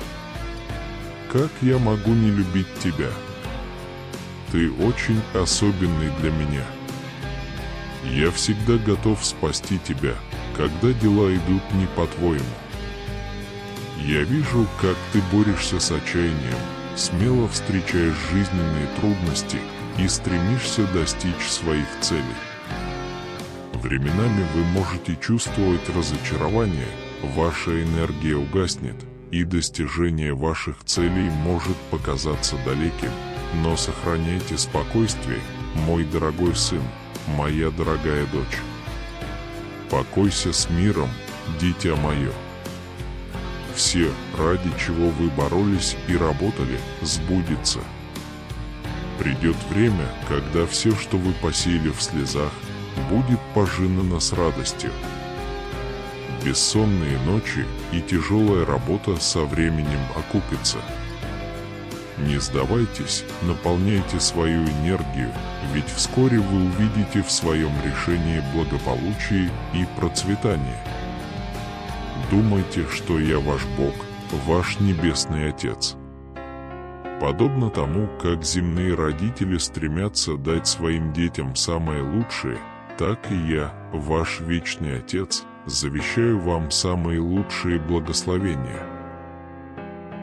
Как я могу не любить тебя? Ты очень особенный для меня. Я всегда готов спасти тебя, когда дела идут не по-твоему. Я вижу, как ты борешься с отчаянием, смело встречаешь жизненные трудности и стремишься достичь своих целей. Временами вы можете чувствовать разочарование, ваша энергия угаснет, и достижение ваших целей может показаться далеким, но сохраняйте спокойствие, мой дорогой сын, моя дорогая дочь. Покойся с миром, дитя мое. Все, ради чего вы боролись и работали, сбудется. Придет время, когда все, что вы посеяли в слезах, будет пожинано с радостью. Бессонные ночи и тяжелая работа со временем окупятся. Не сдавайтесь, наполняйте свою энергию, ведь вскоре вы увидите в своем решении благополучие и процветание. Думайте, что я ваш Бог, ваш Небесный Отец. Подобно тому, как земные родители стремятся дать своим детям самое лучшее, так и я, ваш вечный Отец, завещаю вам самые лучшие благословения.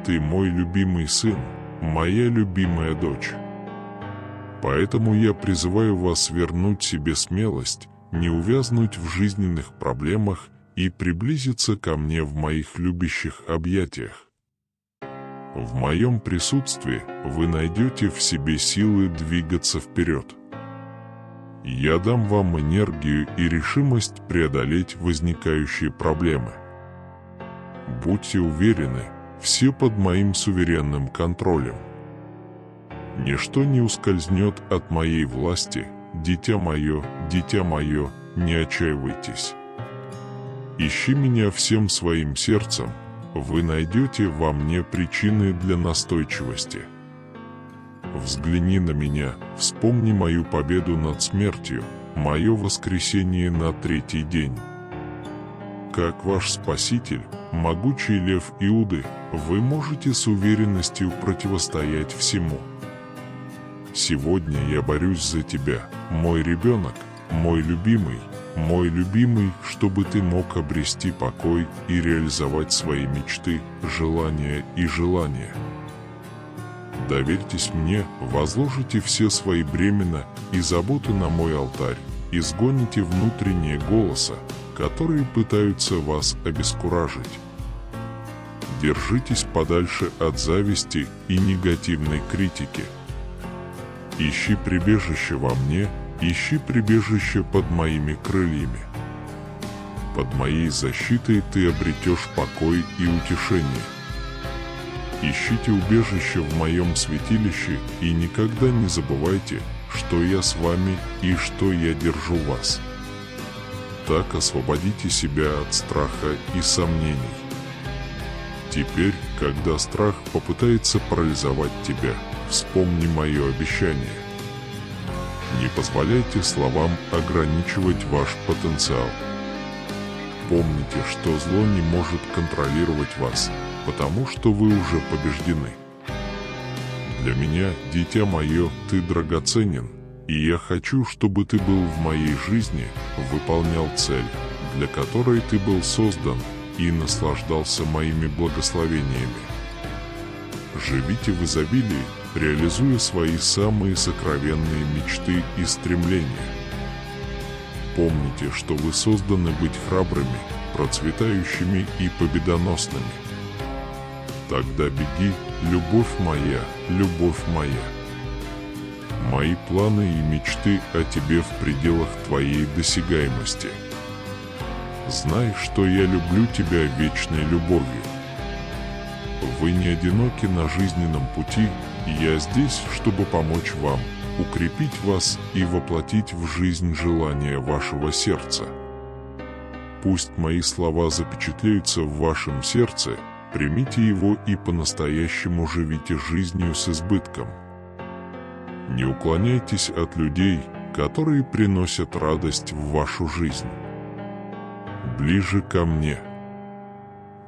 Ты мой любимый сын, моя любимая дочь. Поэтому я призываю вас вернуть себе смелость, не увязнуть в жизненных проблемах и приблизиться ко мне в моих любящих объятиях. В моем присутствии вы найдете в себе силы двигаться вперед. Я дам вам энергию и решимость преодолеть возникающие проблемы. Будьте уверены, все под моим суверенным контролем. Ничто не ускользнет от моей власти, дитя мое, не отчаивайтесь. Ищи меня всем своим сердцем, вы найдете во мне причины для настойчивости. Взгляни на меня, вспомни мою победу над смертью, мое воскресение на третий день. Как ваш Спаситель, могучий лев Иуды, вы можете с уверенностью противостоять всему. Сегодня я борюсь за тебя, мой ребенок, мой любимый, чтобы ты мог обрести покой и реализовать свои мечты, желания и желания. Доверьтесь мне, возложите все свои бремена и заботы на мой алтарь, изгоните внутренние голоса, которые пытаются вас обескуражить. Держитесь подальше от зависти и негативной критики. Ищи прибежище во мне, ищи прибежище под моими крыльями. Под моей защитой ты обретешь покой и утешение. Ищите убежище в моем святилище и никогда не забывайте, что я с вами и что я держу вас. Так освободите себя от страха и сомнений. Теперь, когда страх попытается парализовать тебя, вспомни мое обещание. Не позволяйте словам ограничивать ваш потенциал. Помните, что зло не может контролировать вас, потому что вы уже побеждены. Для меня, дитя мое, ты драгоценен, и я хочу, чтобы ты был в моей жизни, выполнял цель, для которой ты был создан, и наслаждался моими благословениями. Живите в изобилии, реализуя свои самые сокровенные мечты и стремления. Помните, что вы созданы быть храбрыми, процветающими и победоносными. Тогда беги, любовь моя, любовь моя. Мои планы и мечты о тебе в пределах твоей досягаемости. Знай, что я люблю тебя вечной любовью. Вы не одиноки на жизненном пути, и я здесь, чтобы помочь вам, укрепить вас и воплотить в жизнь желания вашего сердца. Пусть мои слова запечатлеются в вашем сердце, примите его и по-настоящему живите жизнью с избытком. Не уклоняйтесь от людей, которые приносят радость в вашу жизнь. Ближе ко мне.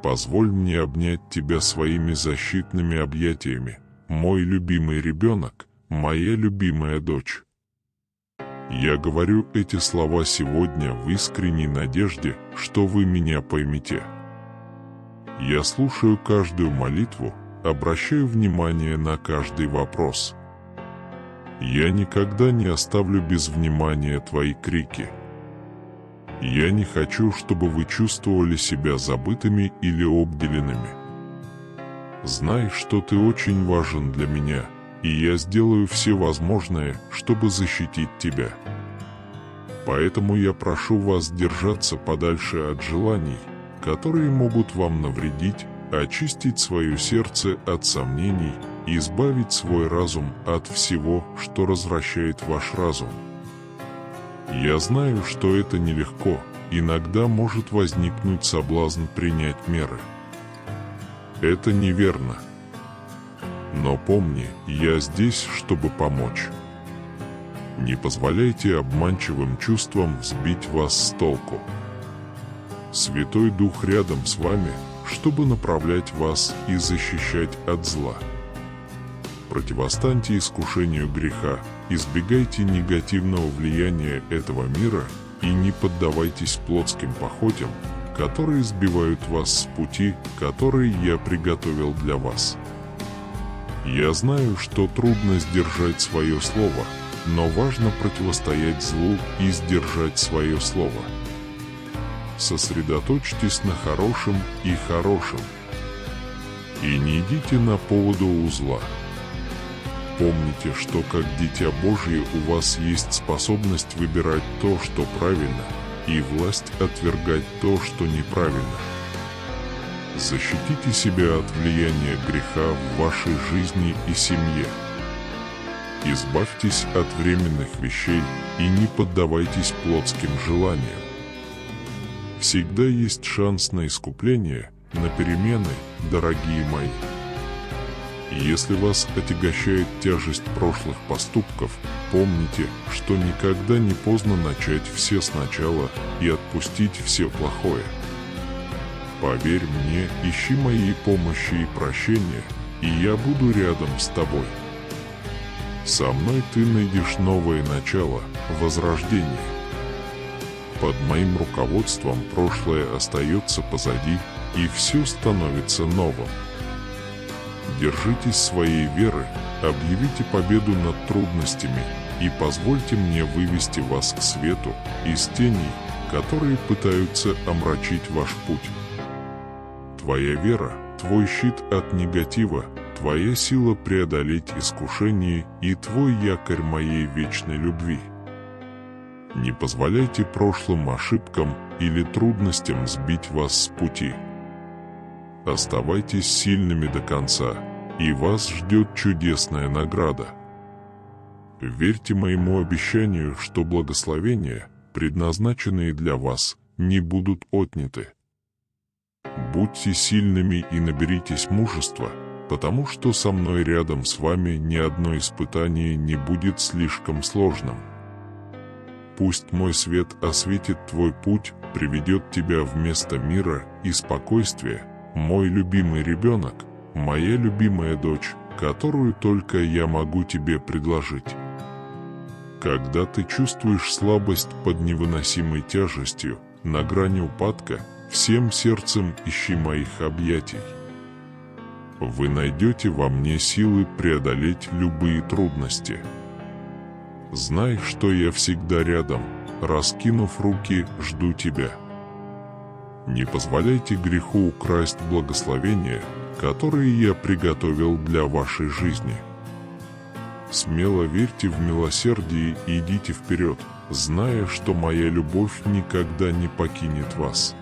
Позволь мне обнять тебя своими защитными объятиями, мой любимый ребенок, моя любимая дочь. Я говорю эти слова сегодня в искренней надежде, что вы меня поймете. Я слушаю каждую молитву, обращаю внимание на каждый вопрос. Я никогда не оставлю без внимания твои крики. Я не хочу, чтобы вы чувствовали себя забытыми или обделенными. Знай, что ты очень важен для меня, и я сделаю все возможное, чтобы защитить тебя. Поэтому я прошу вас держаться подальше от желаний, которые могут вам навредить, очистить свое сердце от сомнений и избавить свой разум от всего, что развращает ваш разум. Я знаю, что это нелегко, иногда может возникнуть соблазн принять меры. Это неверно. Но помни, я здесь, чтобы помочь. Не позволяйте обманчивым чувствам сбить вас с толку. Святой Дух рядом с вами, чтобы направлять вас и защищать от зла. Противостаньте искушению греха, избегайте негативного влияния этого мира и не поддавайтесь плотским похотям, которые сбивают вас с пути, который я приготовил для вас. Я знаю, что трудно сдержать свое слово, но важно противостоять злу и сдержать свое слово. Сосредоточьтесь на хорошем и хорошем. И не идите на поводу у зла. Помните, что как дитя Божье у вас есть способность выбирать то, что правильно, и власть отвергать то, что неправильно. Защитите себя от влияния греха в вашей жизни и семье. Избавьтесь от временных вещей и не поддавайтесь плотским желаниям. Всегда есть шанс на искупление, на перемены, дорогие мои. Если вас отягощает тяжесть прошлых поступков, помните, что никогда не поздно начать все сначала и отпустить все плохое. Поверь мне, ищи моей помощи и прощения, и я буду рядом с тобой. Со мной ты найдешь новое начало, возрождение. Под моим руководством прошлое остается позади, и все становится новым. Держитесь своей веры, объявите победу над трудностями и позвольте мне вывести вас к свету из теней, которые пытаются омрачить ваш путь. Твоя вера, твой щит от негатива, твоя сила преодолеть искушение и твой якорь моей вечной любви. Не позволяйте прошлым ошибкам или трудностям сбить вас с пути. Оставайтесь сильными до конца, и вас ждет чудесная награда. Верьте моему обещанию, что благословения, предназначенные для вас, не будут отняты. Будьте сильными и наберитесь мужества, потому что со мной рядом с вами ни одно испытание не будет слишком сложным. Пусть мой свет осветит твой путь, приведет тебя в место мира и спокойствия, мой любимый ребенок, моя любимая дочь, которую только я могу тебе предложить. Когда ты чувствуешь слабость под невыносимой тяжестью, на грани упадка, всем сердцем ищи моих объятий. Вы найдете во мне силы преодолеть любые трудности. Знай, что я всегда рядом, раскинув руки, жду тебя. Не позволяйте греху украсть благословения, которые я приготовил для вашей жизни. Смело верьте в милосердие и идите вперед, зная, что моя любовь никогда не покинет вас.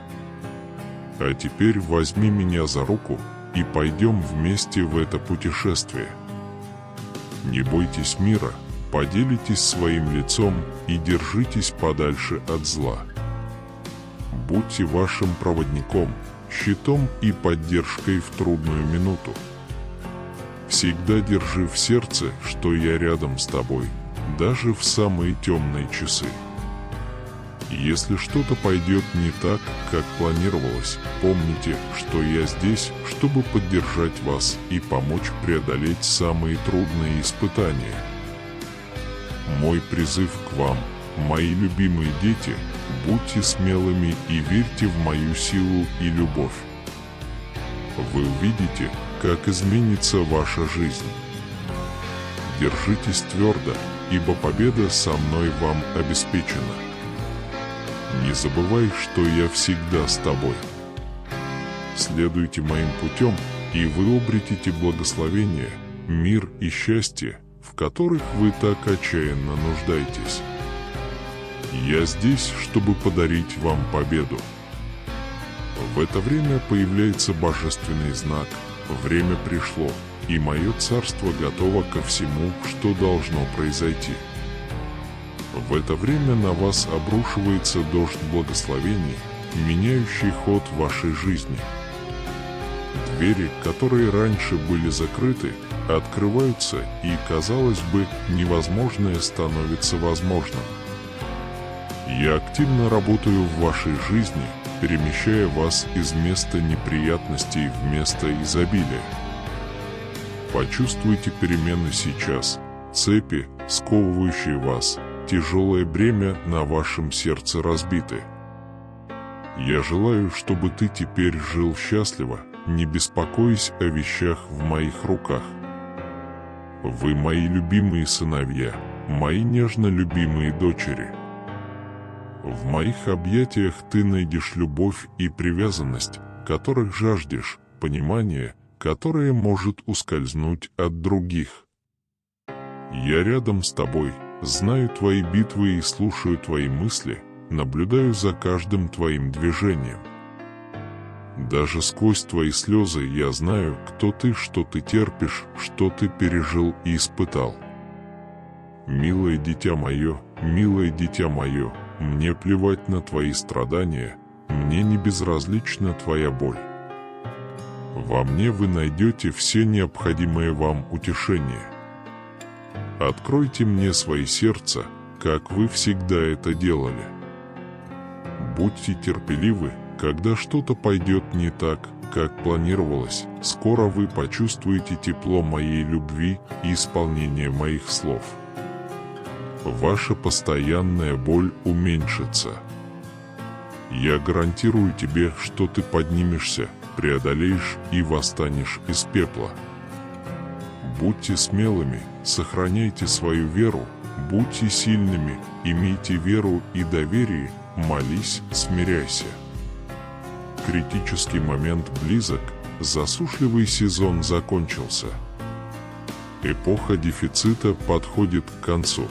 А теперь возьми меня за руку и пойдем вместе в это путешествие. Не бойтесь мира, поделитесь своим лицом и держитесь подальше от зла. Будьте вашим проводником, щитом и поддержкой в трудную минуту. Всегда держи в сердце, что я рядом с тобой, даже в самые темные часы. Если что-то пойдет не так, как планировалось, помните, что я здесь, чтобы поддержать вас и помочь преодолеть самые трудные испытания. Мой призыв к вам, мои любимые дети, будьте смелыми и верьте в мою силу и любовь. Вы увидите, как изменится ваша жизнь. Держитесь твердо, ибо победа со мной вам обеспечена. Не забывай, что я всегда с тобой. Следуйте моим путем, и вы обретете благословение, мир и счастье, в которых вы так отчаянно нуждаетесь. Я здесь, чтобы подарить вам победу. В это время появляется божественный знак. Время пришло, и мое царство готово ко всему, что должно произойти. В это время на вас обрушивается дождь благословений, меняющий ход вашей жизни. Двери, которые раньше были закрыты, открываются, и, казалось бы, невозможное становится возможным. Я активно работаю в вашей жизни, перемещая вас из места неприятностей в место изобилия. Почувствуйте перемены сейчас, цепи, сковывающие вас, тяжелое бремя на вашем сердце разбиты. Я желаю, чтобы ты теперь жил счастливо, не беспокоясь о вещах в моих руках. Вы мои любимые сыновья, мои нежно любимые дочери. В моих объятиях ты найдешь любовь и привязанность, которых жаждешь, понимание, которое может ускользнуть от других. Я рядом с тобой, знаю твои битвы и слушаю твои мысли, наблюдаю за каждым твоим движением. Даже сквозь твои слезы я знаю, кто ты, что ты терпишь, что ты пережил и испытал. Милое дитя мое, мне плевать на твои страдания, мне не безразлична твоя боль. Во мне вы найдете все необходимое вам утешение. Откройте мне свои сердца, как вы всегда это делали. Будьте терпеливы, когда что-то пойдет не так, как планировалось, скоро вы почувствуете тепло моей любви и исполнение моих слов. Ваша постоянная боль уменьшится. Я гарантирую тебе, что ты поднимешься, преодолеешь и восстанешь из пепла. Будьте смелыми, сохраняйте свою веру, будьте сильными, имейте веру и доверие, молись, смиряйся. Критический момент близок, засушливый сезон закончился. Эпоха дефицита подходит к концу.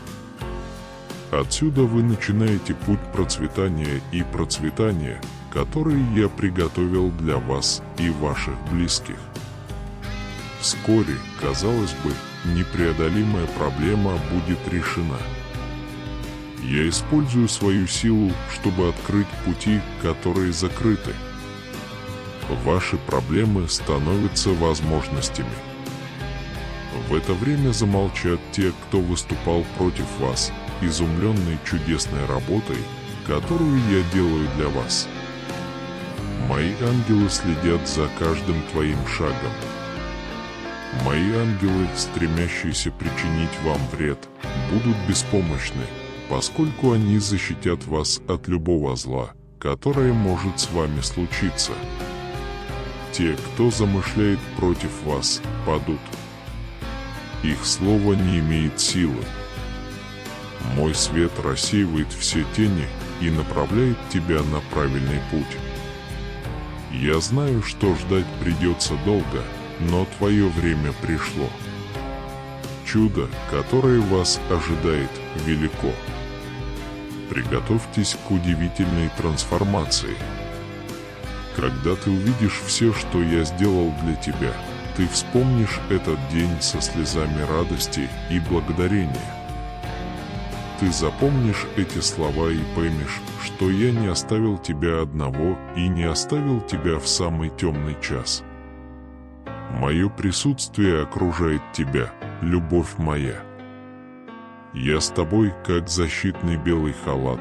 Отсюда вы начинаете путь процветания и процветания, который я приготовил для вас и ваших близких. Вскоре, казалось бы, непреодолимая проблема будет решена. Я использую свою силу, чтобы открыть пути, которые закрыты. Ваши проблемы становятся возможностями. В это время замолчат те, кто выступал против вас, изумленные чудесной работой, которую я делаю для вас. Мои ангелы следят за каждым твоим шагом. Мои ангелы, стремящиеся причинить вам вред, будут беспомощны, поскольку они защитят вас от любого зла, которое может с вами случиться. Те, кто замышляет против вас, падут. Их слово не имеет силы. Мой свет рассеивает все тени и направляет тебя на правильный путь. Я знаю, что ждать придется долго, но твое время пришло. Чудо, которое вас ожидает, велико. Приготовьтесь к удивительной трансформации. Когда ты увидишь все, что я сделал для тебя, ты вспомнишь этот день со слезами радости и благодарения. Ты запомнишь эти слова и поймешь, что я не оставил тебя одного и не оставил тебя в самый темный час. Мое присутствие окружает тебя, любовь моя. Я с тобой, как защитный белый халат.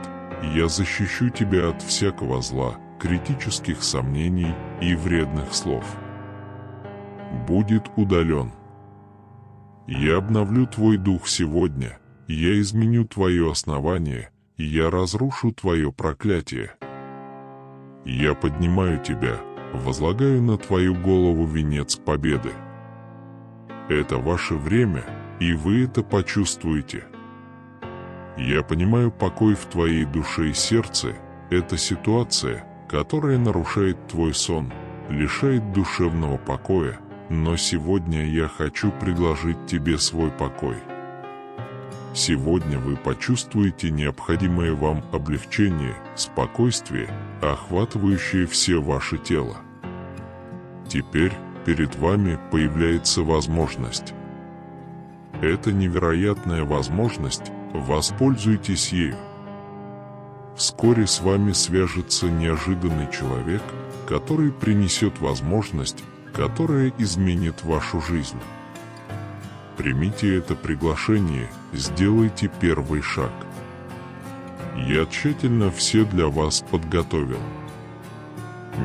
Я защищу тебя от всякого зла, критических сомнений и вредных слов. Будет удален. Я обновлю твой дух сегодня. Я изменю твое основание, и я разрушу твое проклятие. Я поднимаю тебя, возлагаю на твою голову венец победы. Это ваше время, и вы это почувствуете. Я понимаю покой в твоей душе и сердце. Это ситуация, которая нарушает твой сон, лишает душевного покоя, но сегодня я хочу предложить тебе свой покой. Сегодня вы почувствуете необходимое вам облегчение, спокойствие, охватывающее все ваше тело. Теперь перед вами появляется возможность. Это невероятная возможность, воспользуйтесь ею. Вскоре с вами свяжется неожиданный человек, который принесет возможность, которая изменит вашу жизнь. Примите это приглашение, сделайте первый шаг. Я тщательно все для вас подготовил.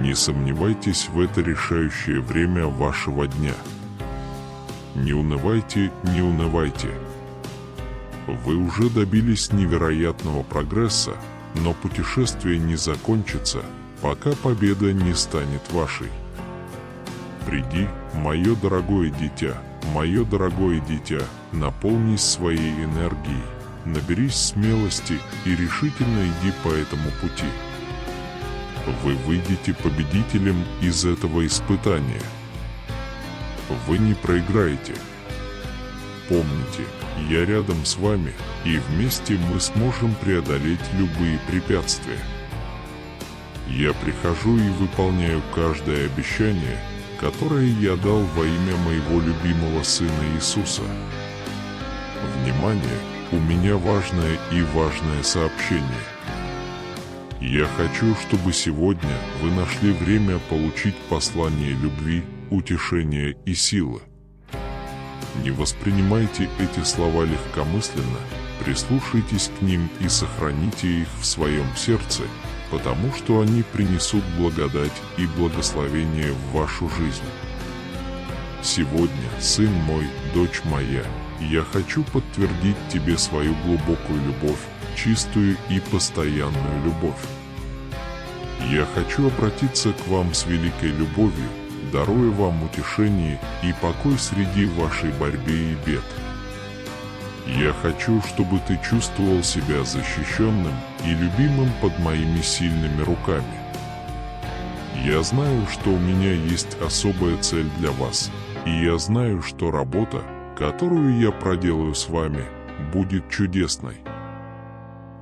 Не сомневайтесь в это решающее время вашего дня. Не унывайте, не унывайте. Вы уже добились невероятного прогресса, но путешествие не закончится, пока победа не станет вашей. Приди, мое дорогое дитя, наполнись своей энергией, наберись смелости и решительно иди по этому пути. Вы выйдете победителем из этого испытания. Вы не проиграете. Помните, я рядом с вами, и вместе мы сможем преодолеть любые препятствия. Я прихожу и выполняю каждое обещание, которое я дал во имя моего любимого Сына Иисуса. Внимание, у меня важное сообщение. Я хочу, чтобы сегодня вы нашли время получить послание любви, утешения и силы. Не воспринимайте эти слова легкомысленно, прислушайтесь к ним и сохраните их в своем сердце, потому что они принесут благодать и благословение в вашу жизнь. Сегодня, сын мой, дочь моя, я хочу подтвердить тебе свою глубокую любовь, чистую и постоянную любовь. Я хочу обратиться к вам с великой любовью, даруя вам утешение и покой среди вашей борьбы и бед. Я хочу, чтобы ты чувствовал себя защищенным и любимым под моими сильными руками. Я знаю, что у меня есть особая цель для вас, и я знаю, что работа, которую я проделаю с вами, будет чудесной.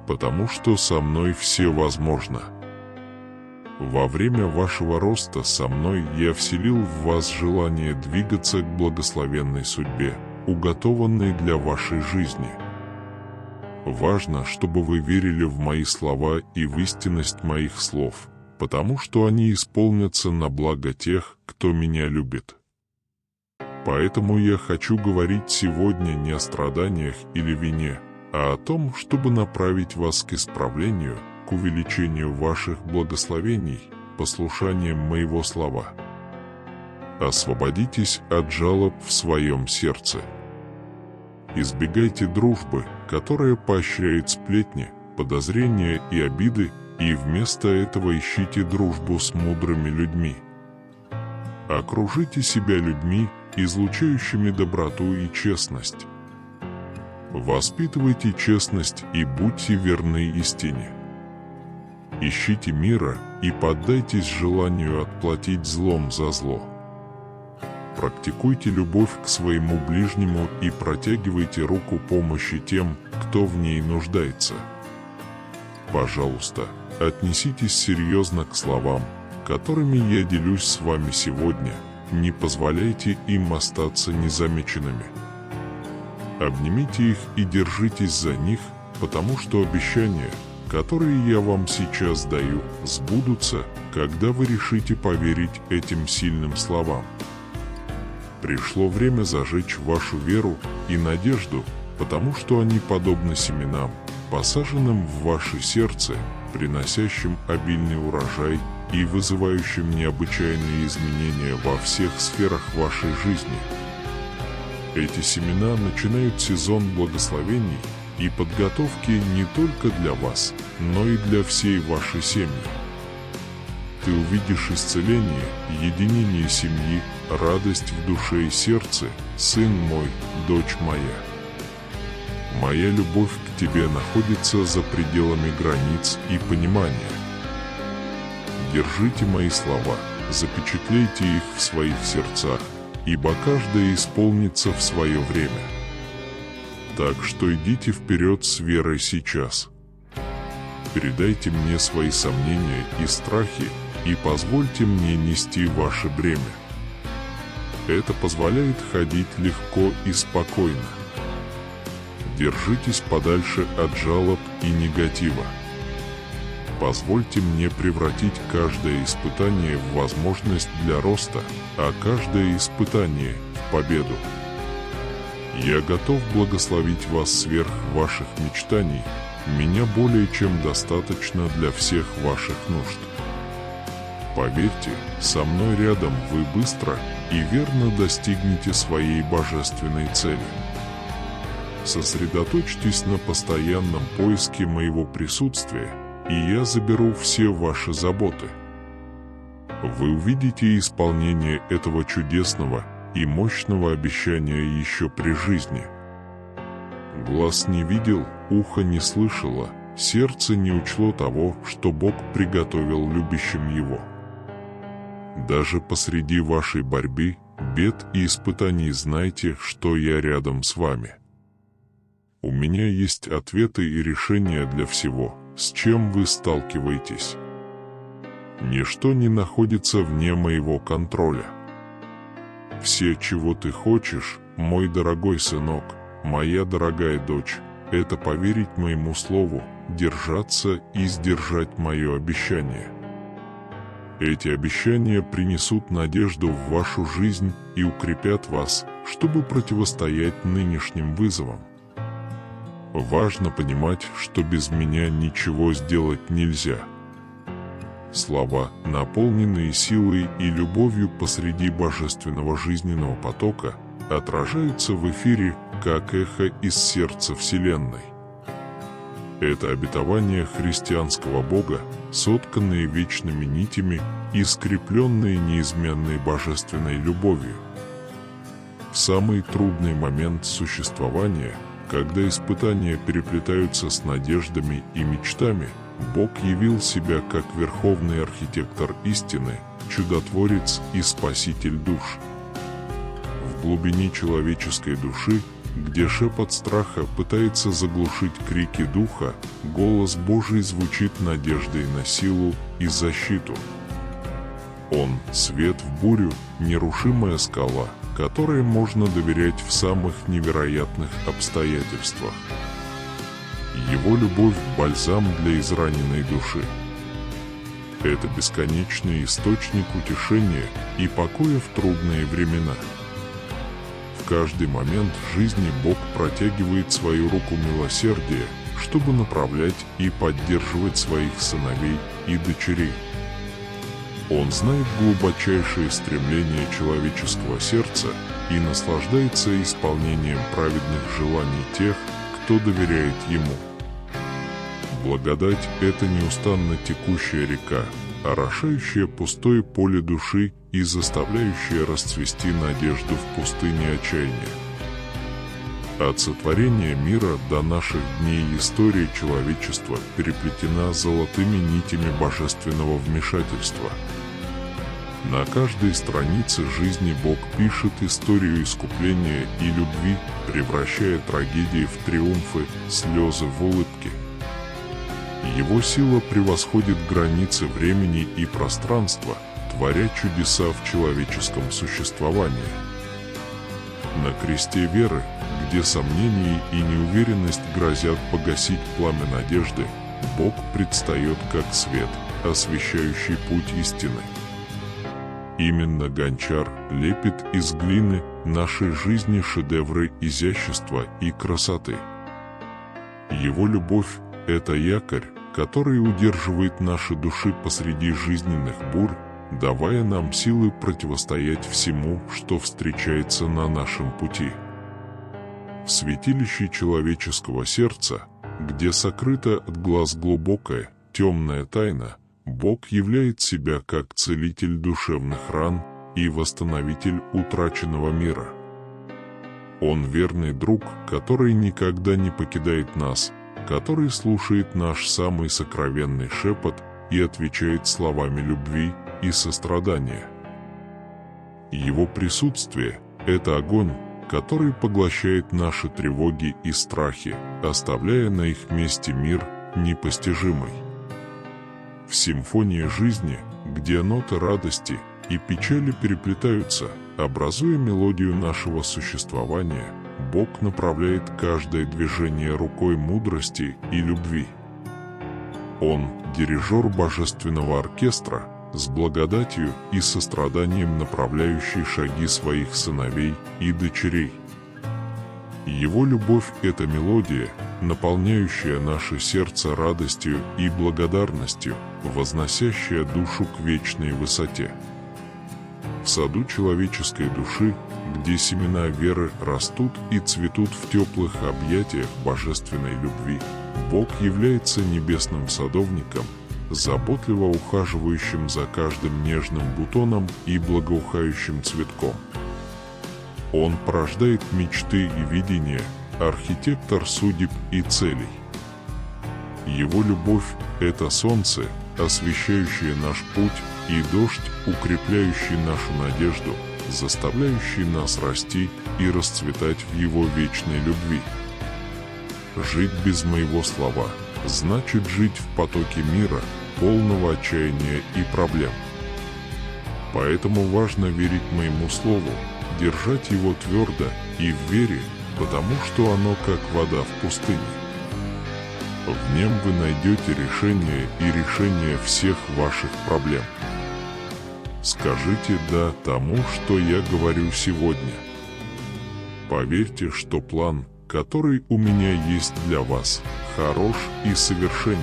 Потому что со мной все возможно. Во время вашего роста со мной я вселил в вас желание двигаться к благословенной судьбе, уготованной для вашей жизни. Важно, чтобы вы верили в мои слова и в истинность моих слов, потому что они исполнятся на благо тех, кто меня любит. Поэтому я хочу говорить сегодня не о страданиях или вине, а о том, чтобы направить вас к исправлению, к увеличению ваших благословений, послушанием моего слова. Освободитесь от жалоб в своем сердце. Избегайте дружбы, которая поощряет сплетни, подозрения и обиды, и вместо этого ищите дружбу с мудрыми людьми. Окружите себя людьми, излучающими доброту и честность. Воспитывайте честность и будьте верны истине. Ищите мира и поддайтесь желанию отплатить злом за зло. Практикуйте любовь к своему ближнему и протягивайте руку помощи тем, кто в ней нуждается. Пожалуйста, отнеситесь серьезно к словам, которыми я делюсь с вами сегодня, не позволяйте им остаться незамеченными. Обнимите их и держитесь за них, потому что обещания, которые я вам сейчас даю, сбудутся, когда вы решите поверить этим сильным словам. Пришло время зажечь вашу веру и надежду, потому что они подобны семенам, посаженным в ваше сердце, приносящим обильный урожай и вызывающим необычайные изменения во всех сферах вашей жизни. Эти семена начинают сезон благословений и подготовки не только для вас, но и для всей вашей семьи. Ты увидишь исцеление, единение семьи, радость в душе и сердце, сын мой, дочь моя. Моя любовь к тебе находится за пределами границ и понимания. Держите мои слова, запечатлейте их в своих сердцах, ибо каждое исполнится в свое время. Так что идите вперед с верой сейчас. Передайте мне свои сомнения и страхи, и позвольте мне нести ваше бремя. Это позволяет ходить легко и спокойно. Держитесь подальше от жалоб и негатива. Позвольте мне превратить каждое испытание в возможность для роста, а каждое испытание в победу. Я готов благословить вас сверх ваших мечтаний, меня более чем достаточно для всех ваших нужд. Поверьте, со мной рядом вы быстро, и верно достигнете своей божественной цели. Сосредоточьтесь на постоянном поиске моего присутствия, и я заберу все ваши заботы. Вы увидите исполнение этого чудесного и мощного обещания еще при жизни. Глаз не видел, ухо не слышало, сердце не учло того, что Бог приготовил любящим Его. Даже посреди вашей борьбы, бед и испытаний знайте, что я рядом с вами. У меня есть ответы и решения для всего, с чем вы сталкиваетесь. Ничто не находится вне моего контроля. Все, чего ты хочешь, мой дорогой сынок, моя дорогая дочь, это поверить моему слову, держаться и сдержать мое обещание. Эти обещания принесут надежду в вашу жизнь и укрепят вас, чтобы противостоять нынешним вызовам. Важно понимать, что без меня ничего сделать нельзя. Слова, наполненные силой и любовью посреди божественного жизненного потока, отражаются в эфире, как эхо из сердца Вселенной. Это обетования христианского Бога, сотканные вечными нитями и скрепленные неизменной божественной любовью. В самый трудный момент существования, когда испытания переплетаются с надеждами и мечтами, Бог явил себя как верховный архитектор истины, чудотворец и спаситель душ. В глубине человеческой души, где шепот страха пытается заглушить крики духа, голос Божий звучит надеждой на силу и защиту. Он — свет в бурю, нерушимая скала, которой можно доверять в самых невероятных обстоятельствах. Его любовь — бальзам для израненной души. Это бесконечный источник утешения и покоя в трудные времена. В каждый момент жизни Бог протягивает свою руку милосердия, чтобы направлять и поддерживать своих сыновей и дочерей. Он знает глубочайшие стремления человеческого сердца и наслаждается исполнением праведных желаний тех, кто доверяет Ему. Благодать — это неустанно текущая река, орошающая пустое поле души и заставляющая расцвести надежду в пустыне отчаяния. От сотворения мира до наших дней история человечества переплетена золотыми нитями божественного вмешательства. На каждой странице жизни Бог пишет историю искупления и любви, превращая трагедии в триумфы, слезы в улыбки. Его сила превосходит границы времени и пространства, творя чудеса в человеческом существовании. На кресте веры, где сомнения и неуверенность грозят погасить пламя надежды, Бог предстает как свет, освещающий путь истины. Именно гончар лепит из глины нашей жизни шедевры изящества и красоты. Его любовь — это якорь, который удерживает наши души посреди жизненных бурь, давая нам силы противостоять всему, что встречается на нашем пути. В святилище человеческого сердца, где сокрыта от глаз глубокая, темная тайна, Бог являет себя как целитель душевных ран и восстановитель утраченного мира. Он верный друг, который никогда не покидает нас, который слушает наш самый сокровенный шепот и отвечает словами любви и сострадания. Его присутствие — это огонь, который поглощает наши тревоги и страхи, оставляя на их месте мир непостижимый. В симфонии жизни, где ноты радости и печали переплетаются, образуя мелодию нашего существования, Бог направляет каждое движение рукой мудрости и любви. Он — дирижер божественного оркестра, с благодатью и состраданием направляющий шаги своих сыновей и дочерей. Его любовь — это мелодия, наполняющая наше сердце радостью и благодарностью, возносящая душу к вечной высоте. В саду человеческой души, где семена веры растут и цветут в теплых объятиях божественной любви, Бог является небесным садовником, заботливо ухаживающим за каждым нежным бутоном и благоухающим цветком. Он порождает мечты и видения, архитектор судеб и целей. Его любовь – это солнце, освещающее наш путь, и дождь, укрепляющий нашу надежду, заставляющий нас расти и расцветать в Его вечной любви. Жить без моего слова значит жить в потоке мира, полного отчаяния и проблем. Поэтому важно верить моему слову, держать его твердо и в вере, потому что оно как вода в пустыне. В нем вы найдете решение всех ваших проблем. Скажите «да» тому, что я говорю сегодня. Поверьте, что план, который у меня есть для вас, хорош и совершенен.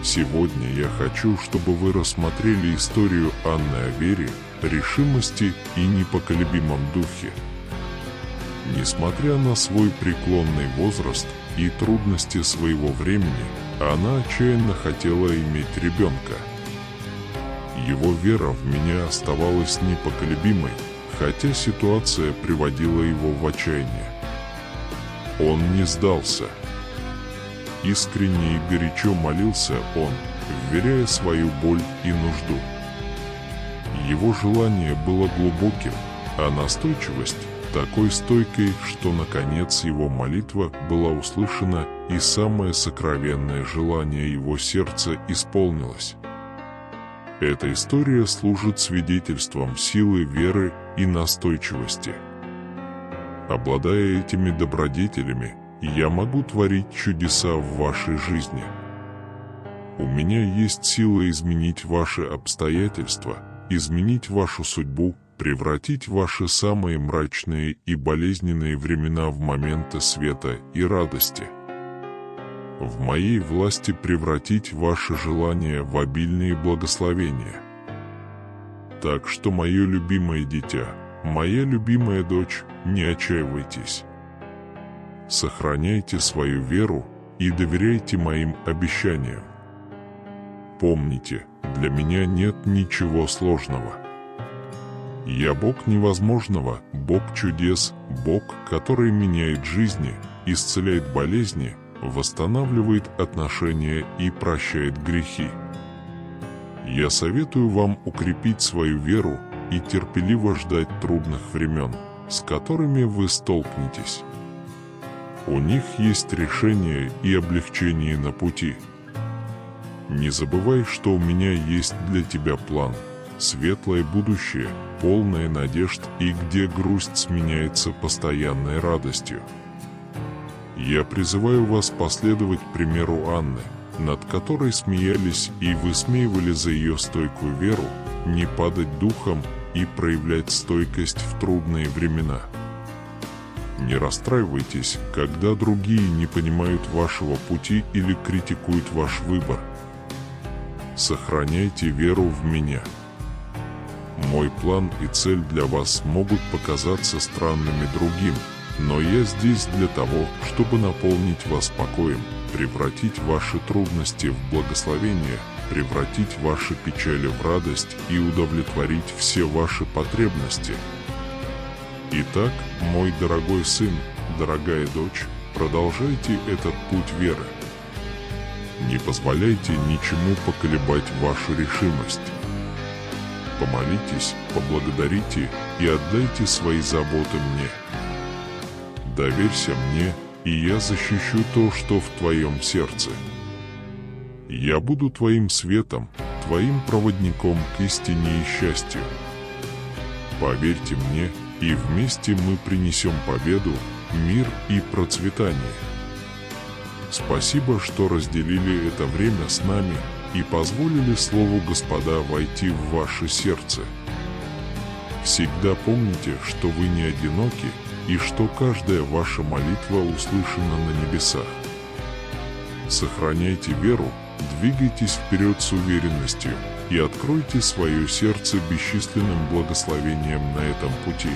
Сегодня я хочу, чтобы вы рассмотрели историю Анны о вере, решимости и непоколебимом духе. Несмотря на свой преклонный возраст и трудности своего времени, она отчаянно хотела иметь ребенка. Его вера в меня оставалась непоколебимой, хотя ситуация приводила его в отчаяние. Он не сдался. Искренне и горячо молился он, вверяя свою боль и нужду. Его желание было глубоким, а настойчивость такой стойкой, что наконец его молитва была услышана и самое сокровенное желание его сердца исполнилось. Эта история служит свидетельством силы веры и настойчивости. Обладая этими добродетелями, я могу творить чудеса в вашей жизни. У меня есть сила изменить ваши обстоятельства, изменить вашу судьбу, превратить ваши самые мрачные и болезненные времена в моменты света и радости. В моей власти превратить ваши желания в обильные благословения. Так что, мое любимое дитя, моя любимая дочь, не отчаивайтесь. Сохраняйте свою веру и доверяйте моим обещаниям. Помните, для меня нет ничего сложного. Я Бог невозможного, Бог чудес, Бог, который меняет жизни, исцеляет болезни, восстанавливает отношения и прощает грехи. Я советую вам укрепить свою веру и терпеливо ждать трудных времен, с которыми вы столкнетесь. У них есть решение и облегчение на пути. Не забывай, что у меня есть для тебя план, светлое будущее, полное надежд и где грусть сменяется постоянной радостью. Я призываю вас последовать примеру Анны, над которой смеялись и высмеивали за ее стойкую веру, не падать духом и проявлять стойкость в трудные времена. Не расстраивайтесь, когда другие не понимают вашего пути или критикуют ваш выбор. Сохраняйте веру в меня. Мой план и цель для вас могут показаться странными другим, но я здесь для того, чтобы наполнить вас покоем, превратить ваши трудности в благословение, превратить ваши печали в радость и удовлетворить все ваши потребности. Итак, мой дорогой сын, дорогая дочь, продолжайте этот путь веры. Не позволяйте ничему поколебать вашу решимость. Помолитесь, поблагодарите и отдайте свои заботы мне. Доверься мне, и я защищу то, что в твоем сердце. Я буду твоим светом, твоим проводником к истине и счастью. Поверьте мне, и вместе мы принесем победу, мир и процветание. Спасибо, что разделили это время с нами и позволили Слову Господа войти в ваше сердце. Всегда помните, что вы не одиноки и что каждая ваша молитва услышана на небесах. Сохраняйте веру, двигайтесь вперед с уверенностью, и откройте свое сердце бесчисленным благословениям на этом пути.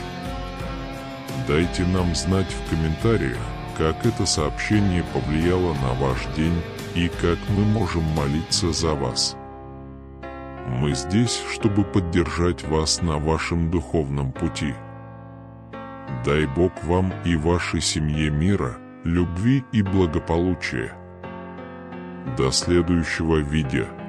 Дайте нам знать в комментариях, как это сообщение повлияло на ваш день и как мы можем молиться за вас. Мы здесь, чтобы поддержать вас на вашем духовном пути. Дай Бог вам и вашей семье мира, любви и благополучия. До следующего видео.